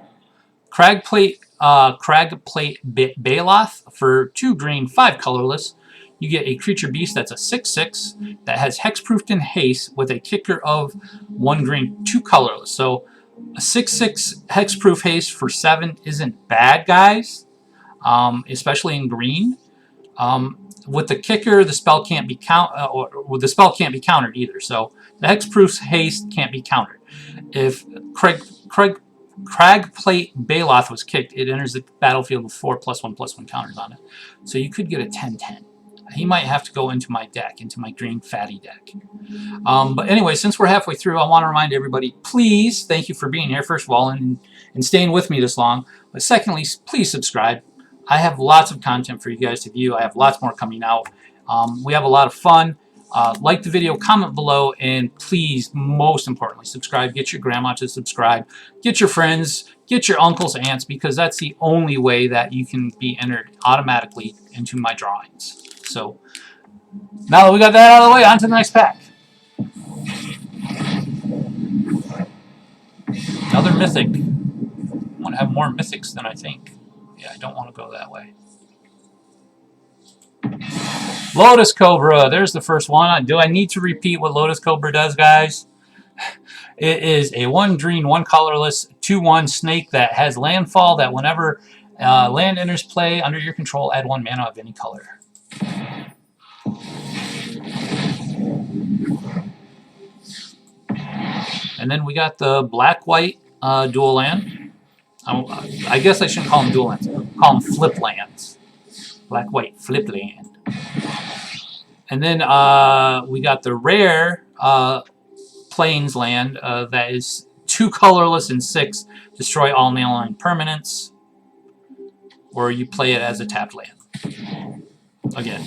Cragplate Baloth for 2 green, 5 colorless. You get a creature beast that's a 6/6 that has hexproofed and haste with a kicker of 1 green, 2 colorless. So a 6/6 hexproof haste for 7 isn't bad, guys, especially in green. With the kicker, the spell can't be the spell can't be countered either. So the hexproof haste can't be countered. If Cragplate Baloth was kicked, it enters the battlefield with 4 +1/+1 counters on it. So you could get a 10/10. He might have to go into my deck, into my green fatty deck. But anyway, since we're halfway through, I want to remind everybody, please, thank you for being here, first of all, and staying with me this long. But secondly, please subscribe. I have lots of content for you guys to view. I have lots more coming out. We have a lot of fun. Like the video, comment below, and please, most importantly, subscribe. Get your grandma to subscribe. Get your friends, get your uncles, aunts, because that's the only way that you can be entered automatically into my drawings. So, now that we got that out of the way, on to the next pack. Another mythic. I want to have more mythics than I think. Yeah, I don't want to go that way. Lotus Cobra. There's the first one. Do I need to repeat what Lotus Cobra does, guys? It is a 1 green, 1 colorless, 2/1 snake that has landfall that whenever land enters play under your control, add 1 mana of any color. And then we got the black-white dual land. I guess I shouldn't call them dual lands. Call them flip lands. Black-white flip land. And then we got the rare Plains land that is 2 colorless and 6. Destroy all mainline permanents. Or you play it as a tapped land. Again,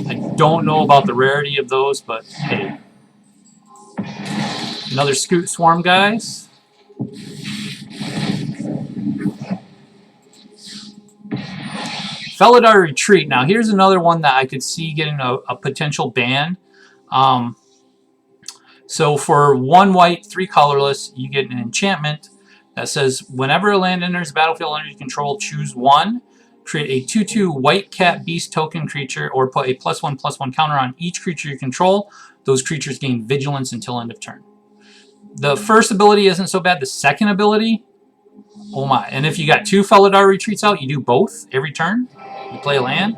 I don't know about the rarity of those, but hey. Another Scoot Swarm, guys. Felidar Retreat. Now, here's another one that I could see getting a potential ban. So for 1 white, 3 colorless, you get an enchantment that says, whenever a land enters the battlefield under your control, choose 1. Create a 2/2 white cat beast token creature, or put a +1/+1 counter on each creature you control. Those creatures gain vigilance until end of turn. The first ability isn't so bad. The second ability, oh my. And if you got 2 Felidar Retreats out, you do both every turn. You play a land.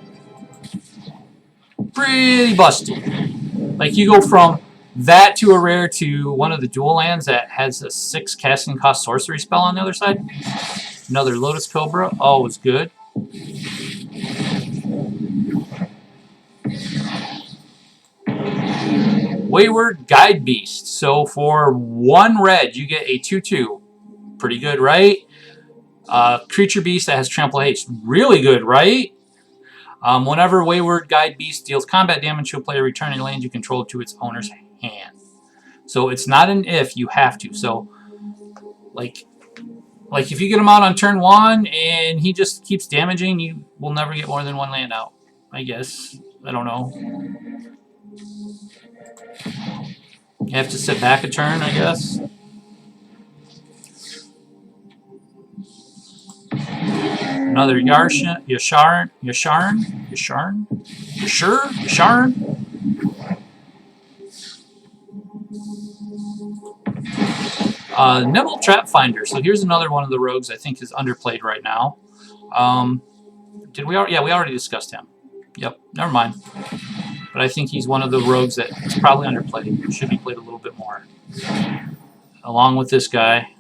Pretty busted. Like, you go from that to a rare to one of the dual lands that has a 6 casting cost sorcery spell on the other side. Another Lotus Cobra. Always good. Wayward Guide Beast. So for 1 red, you get a 2/2. Pretty good, right? Creature Beast that has Trample Haste. Really good, right? Whenever Wayward Guide Beast deals combat damage to a player, returning land you control to its owner's hand. So it's not an if, you have to. So, like if you get him out on turn 1 and he just keeps damaging, you will never get more than 1 land out, I guess. I don't know. You have to sit back a turn, I guess. Another Yasharn. Nibble Trap Finder. So here's another one of the rogues I think is underplayed right now. Did we already? Yeah, we already discussed him. Yep, never mind. But I think he's one of the rogues that is probably underplayed. Should be played a little bit more. Along with this guy.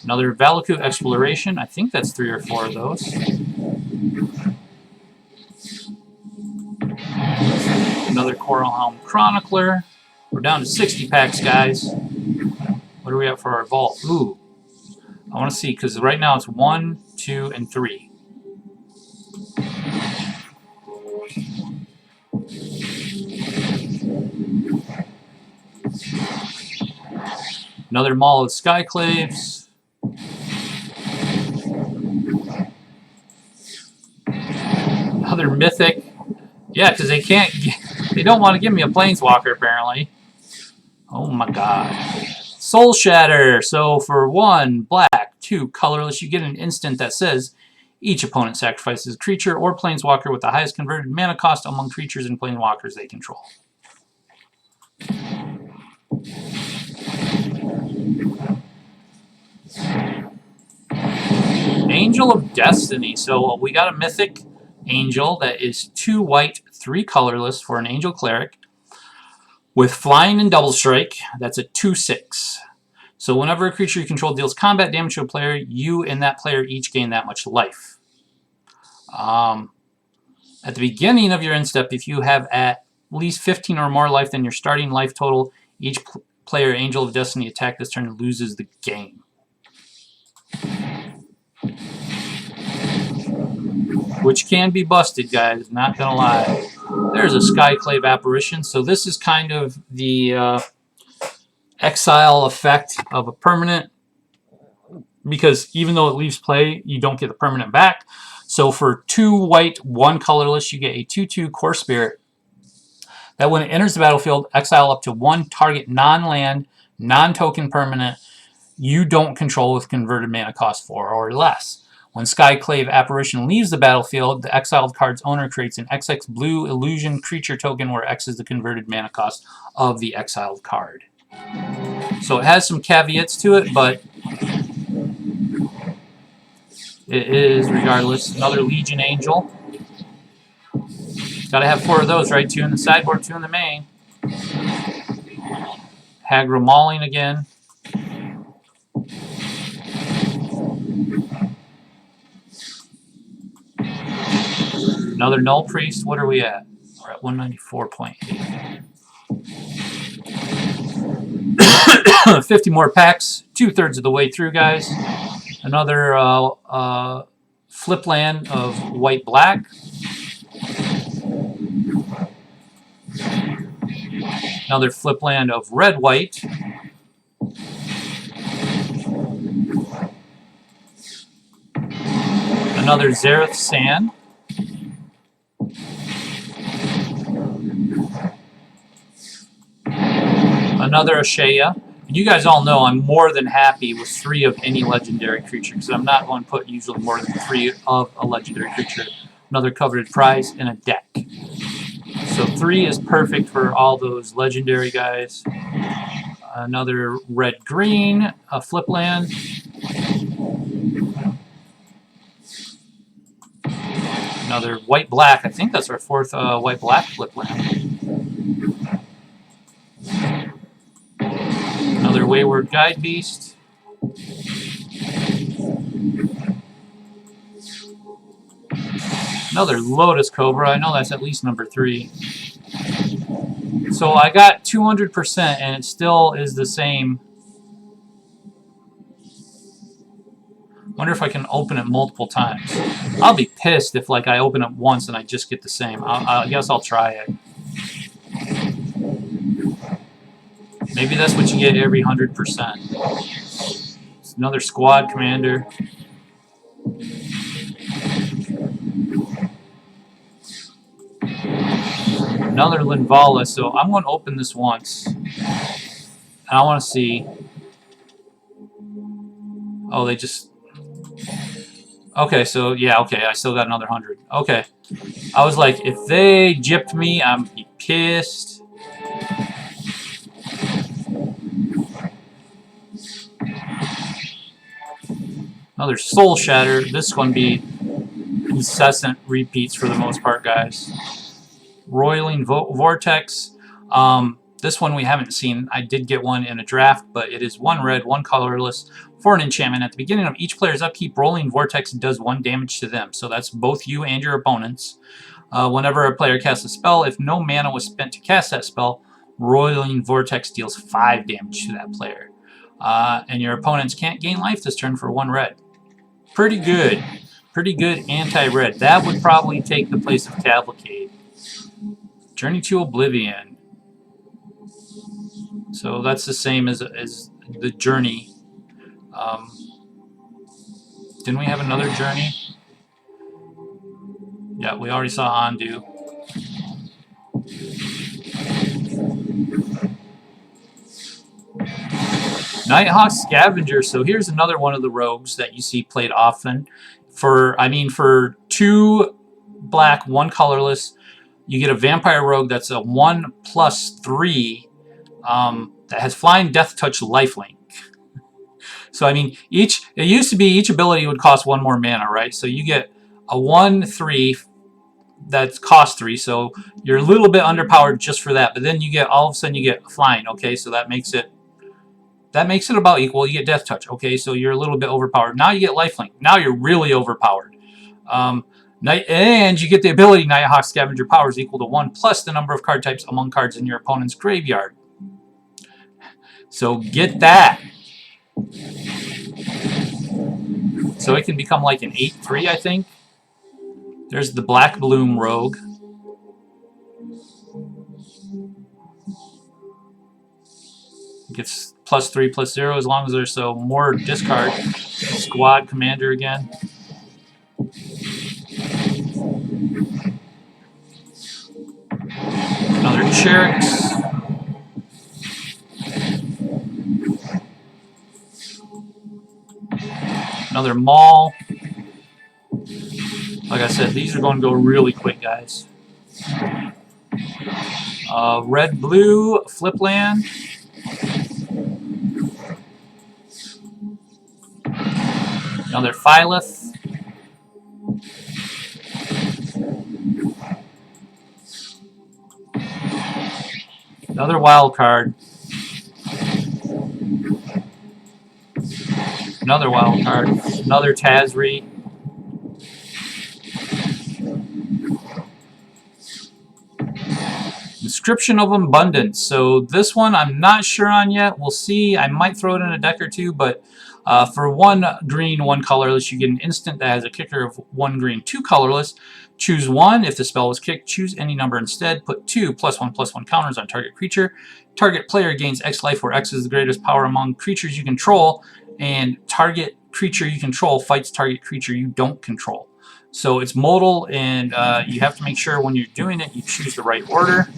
Another Valakut Exploration. I think that's 3 or 4 of those. Another Coral Helm Chronicler. We're down to 60 packs, guys. What are we at for our vault? Ooh. I want to see, because right now it's 1, 2, and 3. Another Maul of Skyclaves. Another Mythic. Yeah, because they don't want to give me a Planeswalker, apparently. Oh my god. Soul Shatter. So for 1 black, 2 colorless, you get an instant that says each opponent sacrifices a creature or Planeswalker with the highest converted mana cost among creatures and Planeswalkers they control. Angel of Destiny. So we got a Mythic Angel that is 2 white, 3 colorless for an Angel Cleric with flying and double strike. That's a 2/6. So whenever a creature you control deals combat damage to a player, you and that player each gain that much life. At the beginning of your end step, if you have at least 15 or more life than your starting life total, each player Angel of Destiny attack this turn loses the game. Which can be busted, guys, not gonna lie. There's a Skyclave Apparition. So this is kind of the exile effect of a permanent, because even though it leaves play, you don't get the permanent back. So for 2 white, 1 colorless, you get a 2/2 Core Spirit that when it enters the battlefield, exile up to 1 target non-land, non-token permanent you don't control with converted mana cost 4 or less. When Skyclave Apparition leaves the battlefield, the exiled card's owner creates an XX blue illusion creature token where X is the converted mana cost of the exiled card. So it has some caveats to it, but it is, regardless, another Legion Angel. Gotta have 4 of those, right? 2 in the sideboard, 2 in the main. Hagra Mauling again. Another Null Priest. What are we at? We're at 194.8. 50 more packs. 2/3 of the way through, guys. Another flip land of white-black. Another flip land of red-white. Another Zareth Sand. Another Ashaya. And you guys all know I'm more than happy with 3 of any legendary creature, because I'm not going to put usually more than 3 of a legendary creature. Another coveted prize in a deck. So 3 is perfect for all those legendary guys. Another red-green, a flip land. Another white-black. I think that's our 4th white-black flip land. Another Wayward Guide Beast. Another Lotus Cobra. I know that's at least number 3. So I got 200% and it still is the same. Wonder if I can open it multiple times. I'll be pissed if like I open it once and I just get the same. I guess I'll try it. Maybe that's what you get every 100%. It's another squad commander. Another Linvala. So I'm going to open this once. And I want to see. Oh, they just. Okay, so yeah, okay, I still got another 100. Okay. I was like, if they gypped me, I'm pissed. Another Soul Shatter. This is going to be incessant repeats for the most part, guys. Roiling Vortex. This one we haven't seen. I did get one in a draft, but it is 1 red, 1 colorless, for an enchantment. At the beginning of each player's upkeep, Rolling Vortex does 1 damage to them. So that's both you and your opponents. Whenever a player casts a spell, if no mana was spent to cast that spell, Roiling Vortex deals 5 damage to that player. And your opponents can't gain life this turn for 1 red. Pretty good. Pretty good anti-red. That would probably take the place of Cavalcade. Journey to Oblivion. So that's the same as the Journey. Didn't we have another Journey? Yeah, we already saw Undo. Nighthawk Scavenger. So here's another one of the rogues that you see played often. For 2 black, 1 colorless, you get a vampire rogue that's a 1/3 that has flying, death touch, lifelink. So I mean, it used to be each ability would cost 1 more mana, right? So you get a 1/3 that's cost 3, so you're a little bit underpowered just for that. But then you get, all of a sudden you get flying. Okay, so that makes it about equal. You get death touch. Okay, so you're a little bit overpowered. Now you get lifelink. Now you're really overpowered. And you get the ability Nighthawk Scavenger power is equal to 1 plus the number of card types among cards in your opponent's graveyard. So get that. So it can become like an 8/3, I think. There's the Black Bloom Rogue. It gets +3/+0 as long as there's more discard. Squad Commander again. Another Chirix. Another Maul. Like I said, these are going to go really quick, guys. Red, blue, flip land. Another Phylith. Another wild card. Another wild card. Another Tazri. Inscription of Abundance. So this one I'm not sure on yet. We'll see. I might throw it in a deck or two, but for 1 green, 1 colorless, you get an instant that has a kicker of 1 green, 2 colorless. Choose 1. If the spell was kicked, choose any number instead. Put 2 +1/+1 counters on target creature. Target player gains X life, where X is the greatest power among creatures you control, and target creature you control fights target creature you don't control. So it's modal, and you have to make sure when you're doing it, you choose the right order.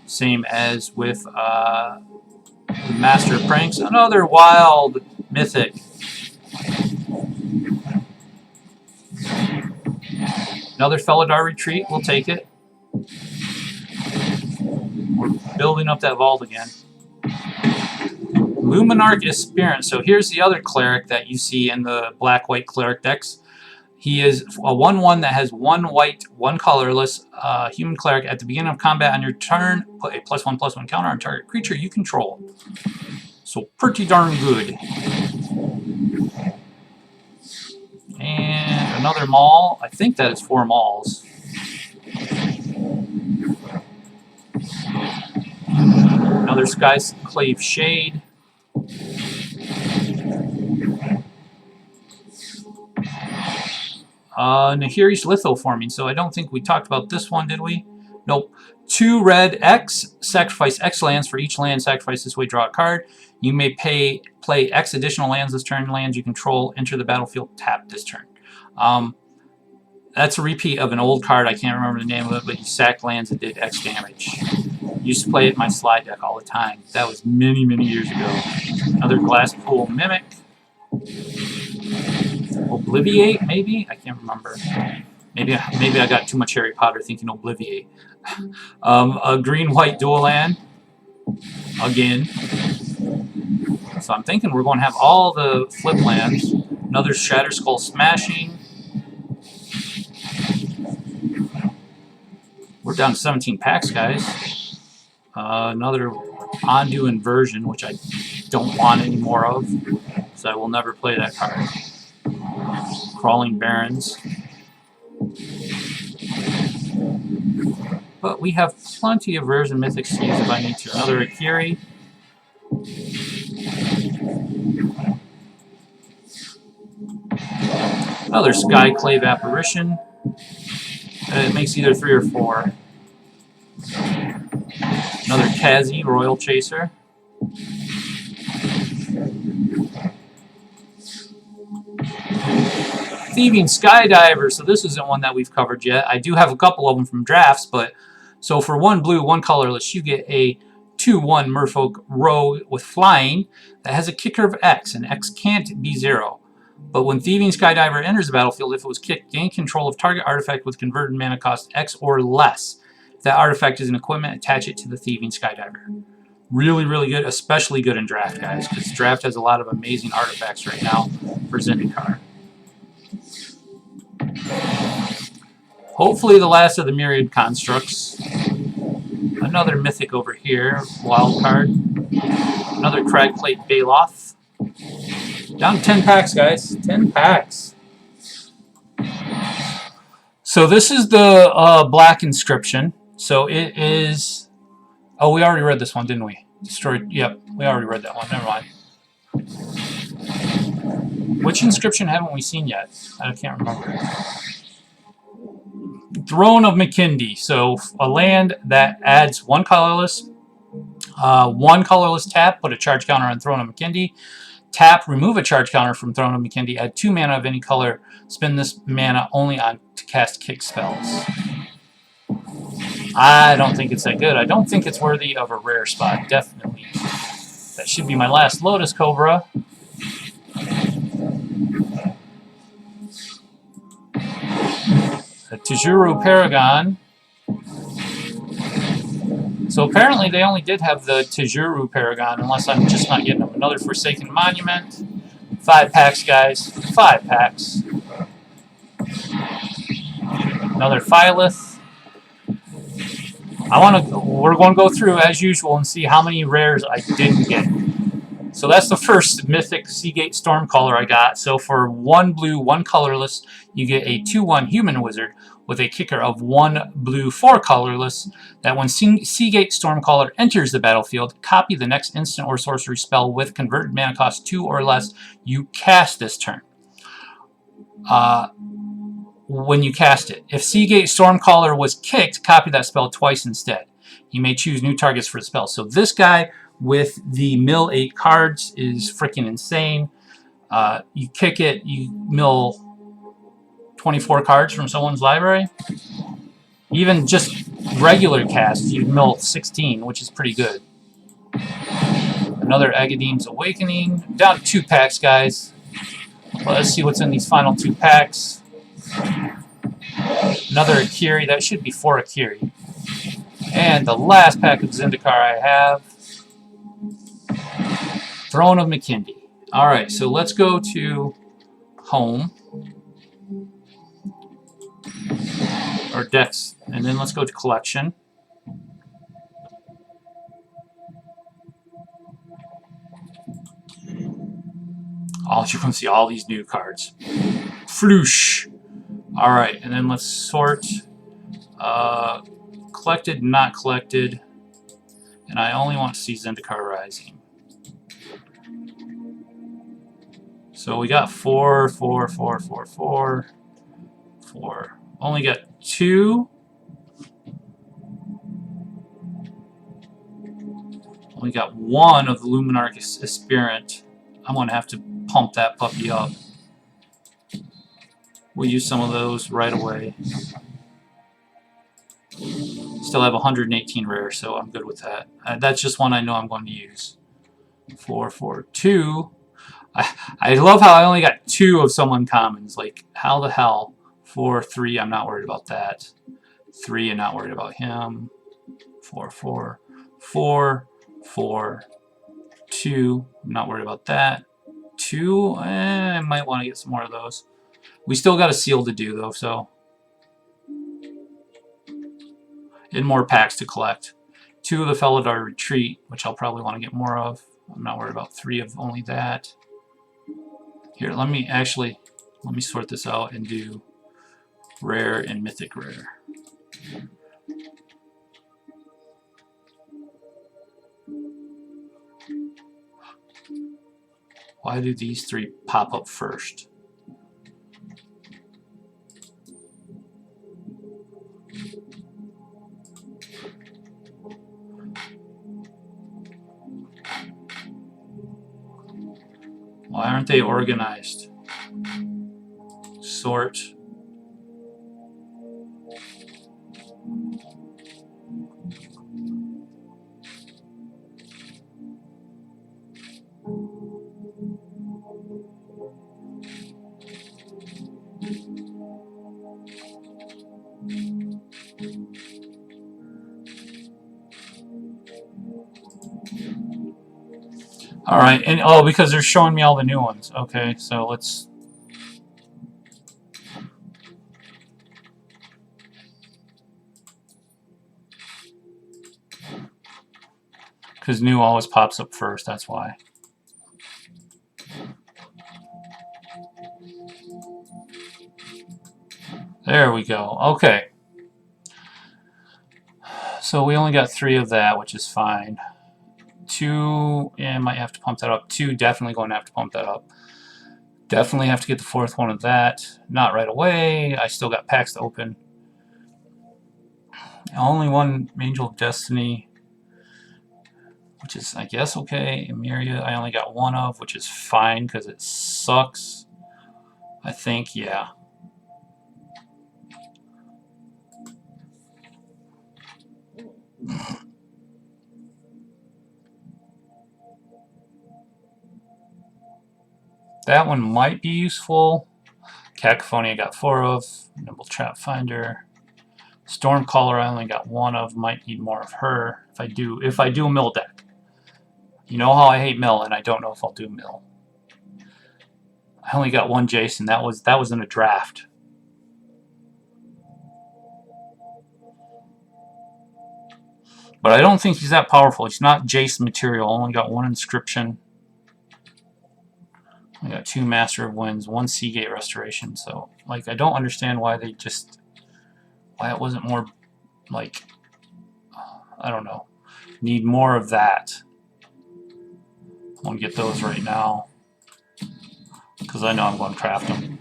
Same as with Master of Pranks. Another wild mythic. Another Felidar Retreat. We'll take it. We're building up that vault again. Luminarch Aspirant. So here's the other cleric that you see in the black-white cleric decks. He is a 1/1 that has 1 white, 1 colorless human cleric. At the beginning of combat on your turn, put a +1/+1 counter on target creature you control. So pretty darn good. And another Maul. I think that is 4 Mauls. Another Skyclave Shade. Nahiri's Lithoforming. So I don't think we talked about this one, did we? Nope. 2 red X. Sacrifice X lands. For each land sacrifice this way, draw a card. You may play X additional lands this turn. Lands you control enter the battlefield tapped this turn. That's a repeat of an old card. I can't remember the name of it, but you sacked lands that did X damage. Used to play it in my slide deck all the time. That was many, many years ago. Another Glasspool Mimic. Obliviate, maybe? I can't remember. Maybe I got too much Harry Potter thinking Obliviate. A green-white dual land. Again. So I'm thinking we're going to have all the flip lands. Another Shatter Skull Smashing. We're down to 17 packs, guys. Another Ondu Inversion, which I don't want any more of, so I will never play that card. Crawling Barrens. But we have plenty of rares and mythics to use if I need to. Another Akiri. Another Skyclave Apparition. It makes either 3 or 4. Another Kazi, Royal Chaser. Thieving Skydiver. So this isn't one that we've covered yet. I do have a couple of them from drafts, but so for 1 blue, 1 colorless, you get a 2/1 Merfolk Rogue with flying that has a kicker of X, and X can't be 0. But when Thieving Skydiver enters the battlefield, if it was kicked, gain control of target artifact with converted mana cost X or less. If that artifact is an equipment, attach it to the Thieving Skydiver. Really, really good, especially good in draft, guys, because draft has a lot of amazing artifacts right now for Zendikar. Hopefully the last of the Myriad Constructs. Another Mythic over here, wild card. Another Cragplate Baloth. Down to 10 packs, guys. 10 packs. So this is the black inscription. So it is... Oh, we already read this one, didn't we? Destroyed. Yep, we already read that one. Never mind. Which inscription haven't we seen yet? I can't remember. Throne of McCandless. So a land that adds 1 colorless. 1 colorless tap. Put a charge counter on Throne of McCandless. Tap, remove a charge counter from Throne of McCandless. Add 2 mana of any color. Spend this mana only on to cast kick spells. I don't think it's that good. I don't think it's worthy of a rare spot. Definitely. That should be my last Lotus Cobra. A Tajuru Paragon. So apparently they only did have the Tajuru Paragon, unless I'm just not getting them. Another Forsaken Monument. 5 packs, guys. 5 packs. Another Phylith. We're going to go through as usual and see how many rares I didn't get. So that's the first Mythic Seagate Stormcaller I got. So for 1 blue, 1 colorless, you get a 2/1 Human Wizard with a kicker of 1 blue, 4 colorless. That when Seagate Stormcaller enters the battlefield, copy the next instant or sorcery spell with converted mana cost 2 or less you cast this turn. When you cast it. If Seagate Stormcaller was kicked, copy that spell twice instead. You may choose new targets for the spell. So this guy with the mill 8 cards is freaking insane. You kick it, you mill 24 cards from someone's library. Even just regular cast, you mill 16, which is pretty good. Another Agadeem's Awakening. Down to 2 packs, guys. Well, let's see what's in these final 2 packs. Another Akiri. That should be 4 Akiri. And the last pack of Zendikar I have. Throne of McKindy. Alright, so let's go to home. Or decks. And then let's go to collection. You can see all these new cards. Floosh. Alright, and then let's sort. Collected, not collected. And I only want to see Zendikar Rising. So we got 4, 4, 4, 4, 4, 4. Only got 2. Only got 1 of the Luminarch Aspirant. I'm going to have to pump that puppy up. We'll use some of those right away. Still have 118 rare, so I'm good with that. That's just one I know I'm going to use. 4, 4, 2. I love how I only got 2 of some uncommons. Like, how the hell? 4, 3, I'm not worried about that. 3, I'm not worried about him. 4, 4, 4, 4, 2, I'm not worried about that. 2, I might want to get some more of those. We still got a seal to do, though, so. And more packs to collect. 2 of the Felidar Retreat, which I'll probably want to get more of. I'm not worried about 3 of only that. Here, let me sort this out and do rare and mythic rare. Why do these 3 pop up first? Why aren't they organized? Sort. Alright, and oh, because they're showing me all the new ones. Okay, so let's... Because new always pops up first, that's why. There we go. Okay. So we only got 3 of that, which is fine. 2, yeah, might have to pump that up. 2, definitely going to have to pump that up. Definitely have to get the 4th one of that. Not right away. I still got packs to open. Only 1 Angel of Destiny, which is, I guess, okay. Emeria, I only got 1 of, which is fine because it sucks. I think, yeah. That one might be useful. Cacophony I got 4 of. Nimble Trap Finder. Stormcaller I only got 1 of. Might need more of her if I do a mill deck. You know how I hate mill, and I don't know if I'll do mill. I only got 1 Jason. That was in a draft. But I don't think he's that powerful. He's not Jason material. Only got 1 inscription. I got 2 Master of Winds, 1 Seagate Restoration. So, like, I don't understand why it wasn't more, like, I don't know. Need more of that. I want to get those right now, because I know I'm going to craft them.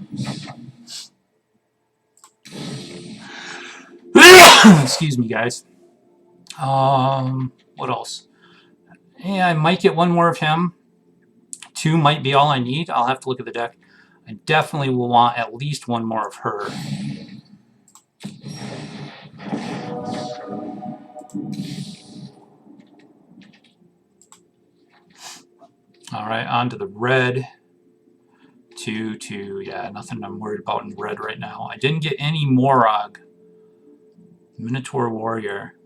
Excuse me, guys. What else? Yeah, I might get 1 more of him. 2 might be all I need. I'll have to look at the deck. I definitely will want at least 1 more of her. Alright, on to the red. 2, yeah, nothing I'm worried about in red right now. I didn't get any Morog. Minotaur Warrior.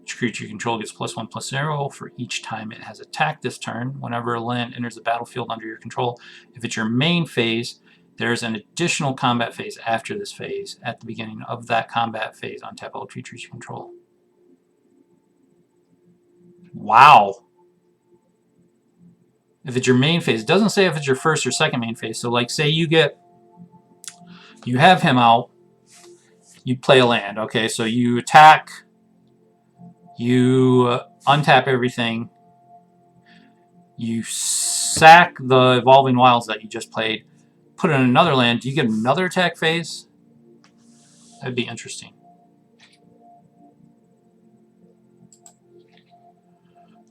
Each creature you control gets +1/+0 for each time it has attacked this turn. Whenever a land enters the battlefield under your control, if it's your main phase, there's an additional combat phase after this phase. At the beginning of that combat phase, untap all creatures you control. Wow. If it's your main phase, it doesn't say if it's your first or second main phase. So, like, say you have him out, you play a land. Okay, so you attack. You untap everything. You sack the Evolving Wilds that you just played. Put in another land. Do you get another attack phase? That'd be interesting.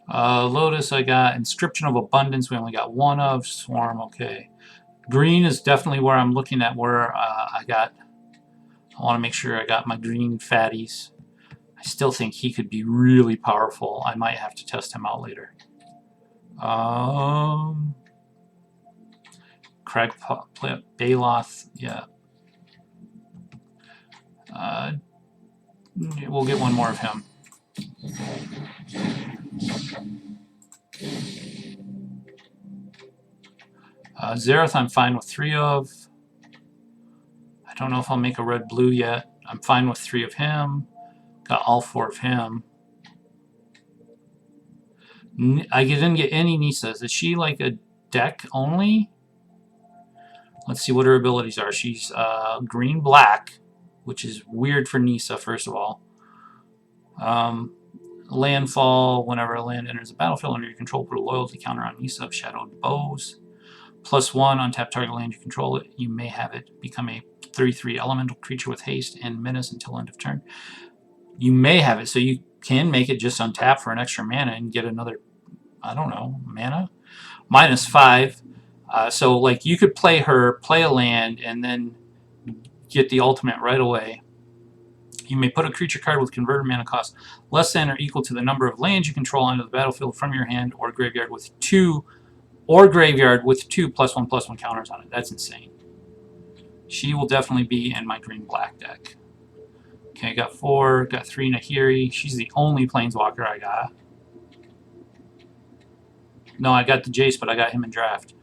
Lotus, I got Inscription of Abundance. We only got 1 of. Swarm, okay. Green is definitely where I'm looking at where I want to make sure I got my green fatties. I still think he could be really powerful. I might have to test him out later. Crag Baloth, yeah. We'll get 1 more of him. Zereth I'm fine with 3 of. I don't know if I'll make a red-blue yet. I'm fine with 3 of him. Got all 4 of him. I didn't get any Nisas. Is she like a deck only? Let's see what her abilities are. She's green-black, which is weird for Nisa, first of all. Landfall, whenever a land enters the battlefield under your control, put a loyalty counter on Nisa of Shadowed Bows. +1 on tap target land you control it. You may have it become a 3/3 elemental creature with haste and menace until end of turn. You may have it, so you can make it just untap for an extra mana and get another, I don't know, mana? -5. So, like, you could play her, play a land, and then get the ultimate right away. You may put a creature card with converted mana cost less than or equal to the number of lands you control onto the battlefield from your hand or graveyard with 2 +1/+1 counters on it. That's insane. She will definitely be in my green-black deck. Okay, got 4, got 3 Nahiri. She's the only planeswalker I got. No, I got the Jace, but I got him in draft.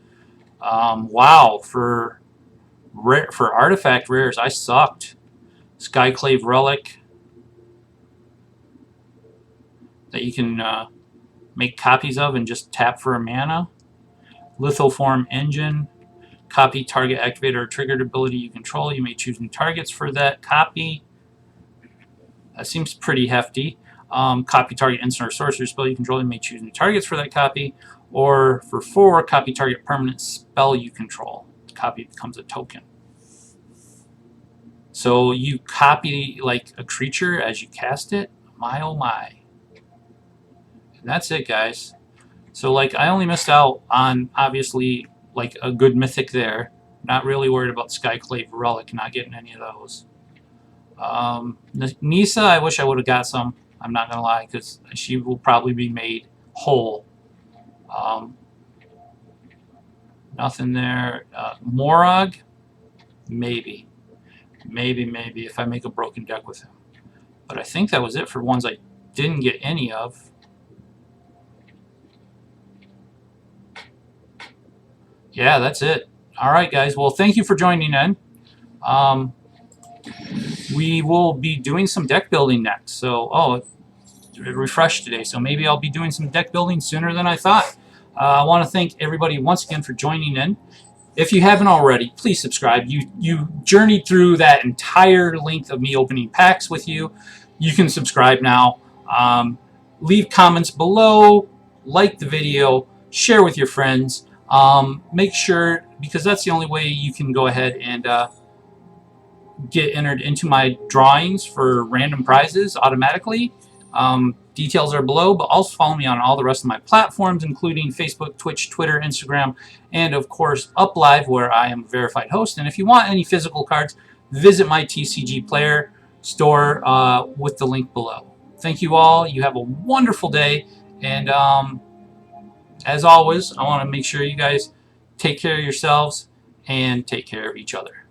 Wow, for artifact rares, I sucked. Skyclave Relic that you can make copies of and just tap for a mana. Lithoform Engine. Copy target activator or triggered ability you control. You may choose new targets for that copy. That seems pretty hefty. Copy target instant or sorcery spell you control. You may choose new targets for that copy. Or for 4, copy target permanent spell you control. The copy becomes a token. So you copy like a creature as you cast it. My oh my. And that's it, guys. So, like, I only missed out on, obviously, like, a good mythic there. Not really worried about Skyclave Relic, not getting any of those. Nisa, I wish I would have got some. I'm not going to lie, because she will probably be made whole. Nothing there. Morog. Maybe if I make a broken deck with him. But I think that was it for ones I didn't get any of. Yeah, that's it. All right, guys. Well, thank you for joining in. We will be doing some deck building next. So, it refreshed today. So maybe I'll be doing some deck building sooner than I thought. I want to thank everybody once again for joining in. If you haven't already, please subscribe. You journeyed through that entire length of me opening packs with you. You can subscribe now. Leave comments below, like the video, share with your friends. Make sure, because that's the only way you can go ahead and get entered into my drawings for random prizes automatically. Details are below, but also follow me on all the rest of my platforms, including Facebook, Twitch, Twitter, Instagram, and of course UPLIVE, where I am a verified host. And if you want any physical cards, visit my TCG Player store with the link below. Thank you all. You have a wonderful day. And as always, I want to make sure you guys take care of yourselves and take care of each other.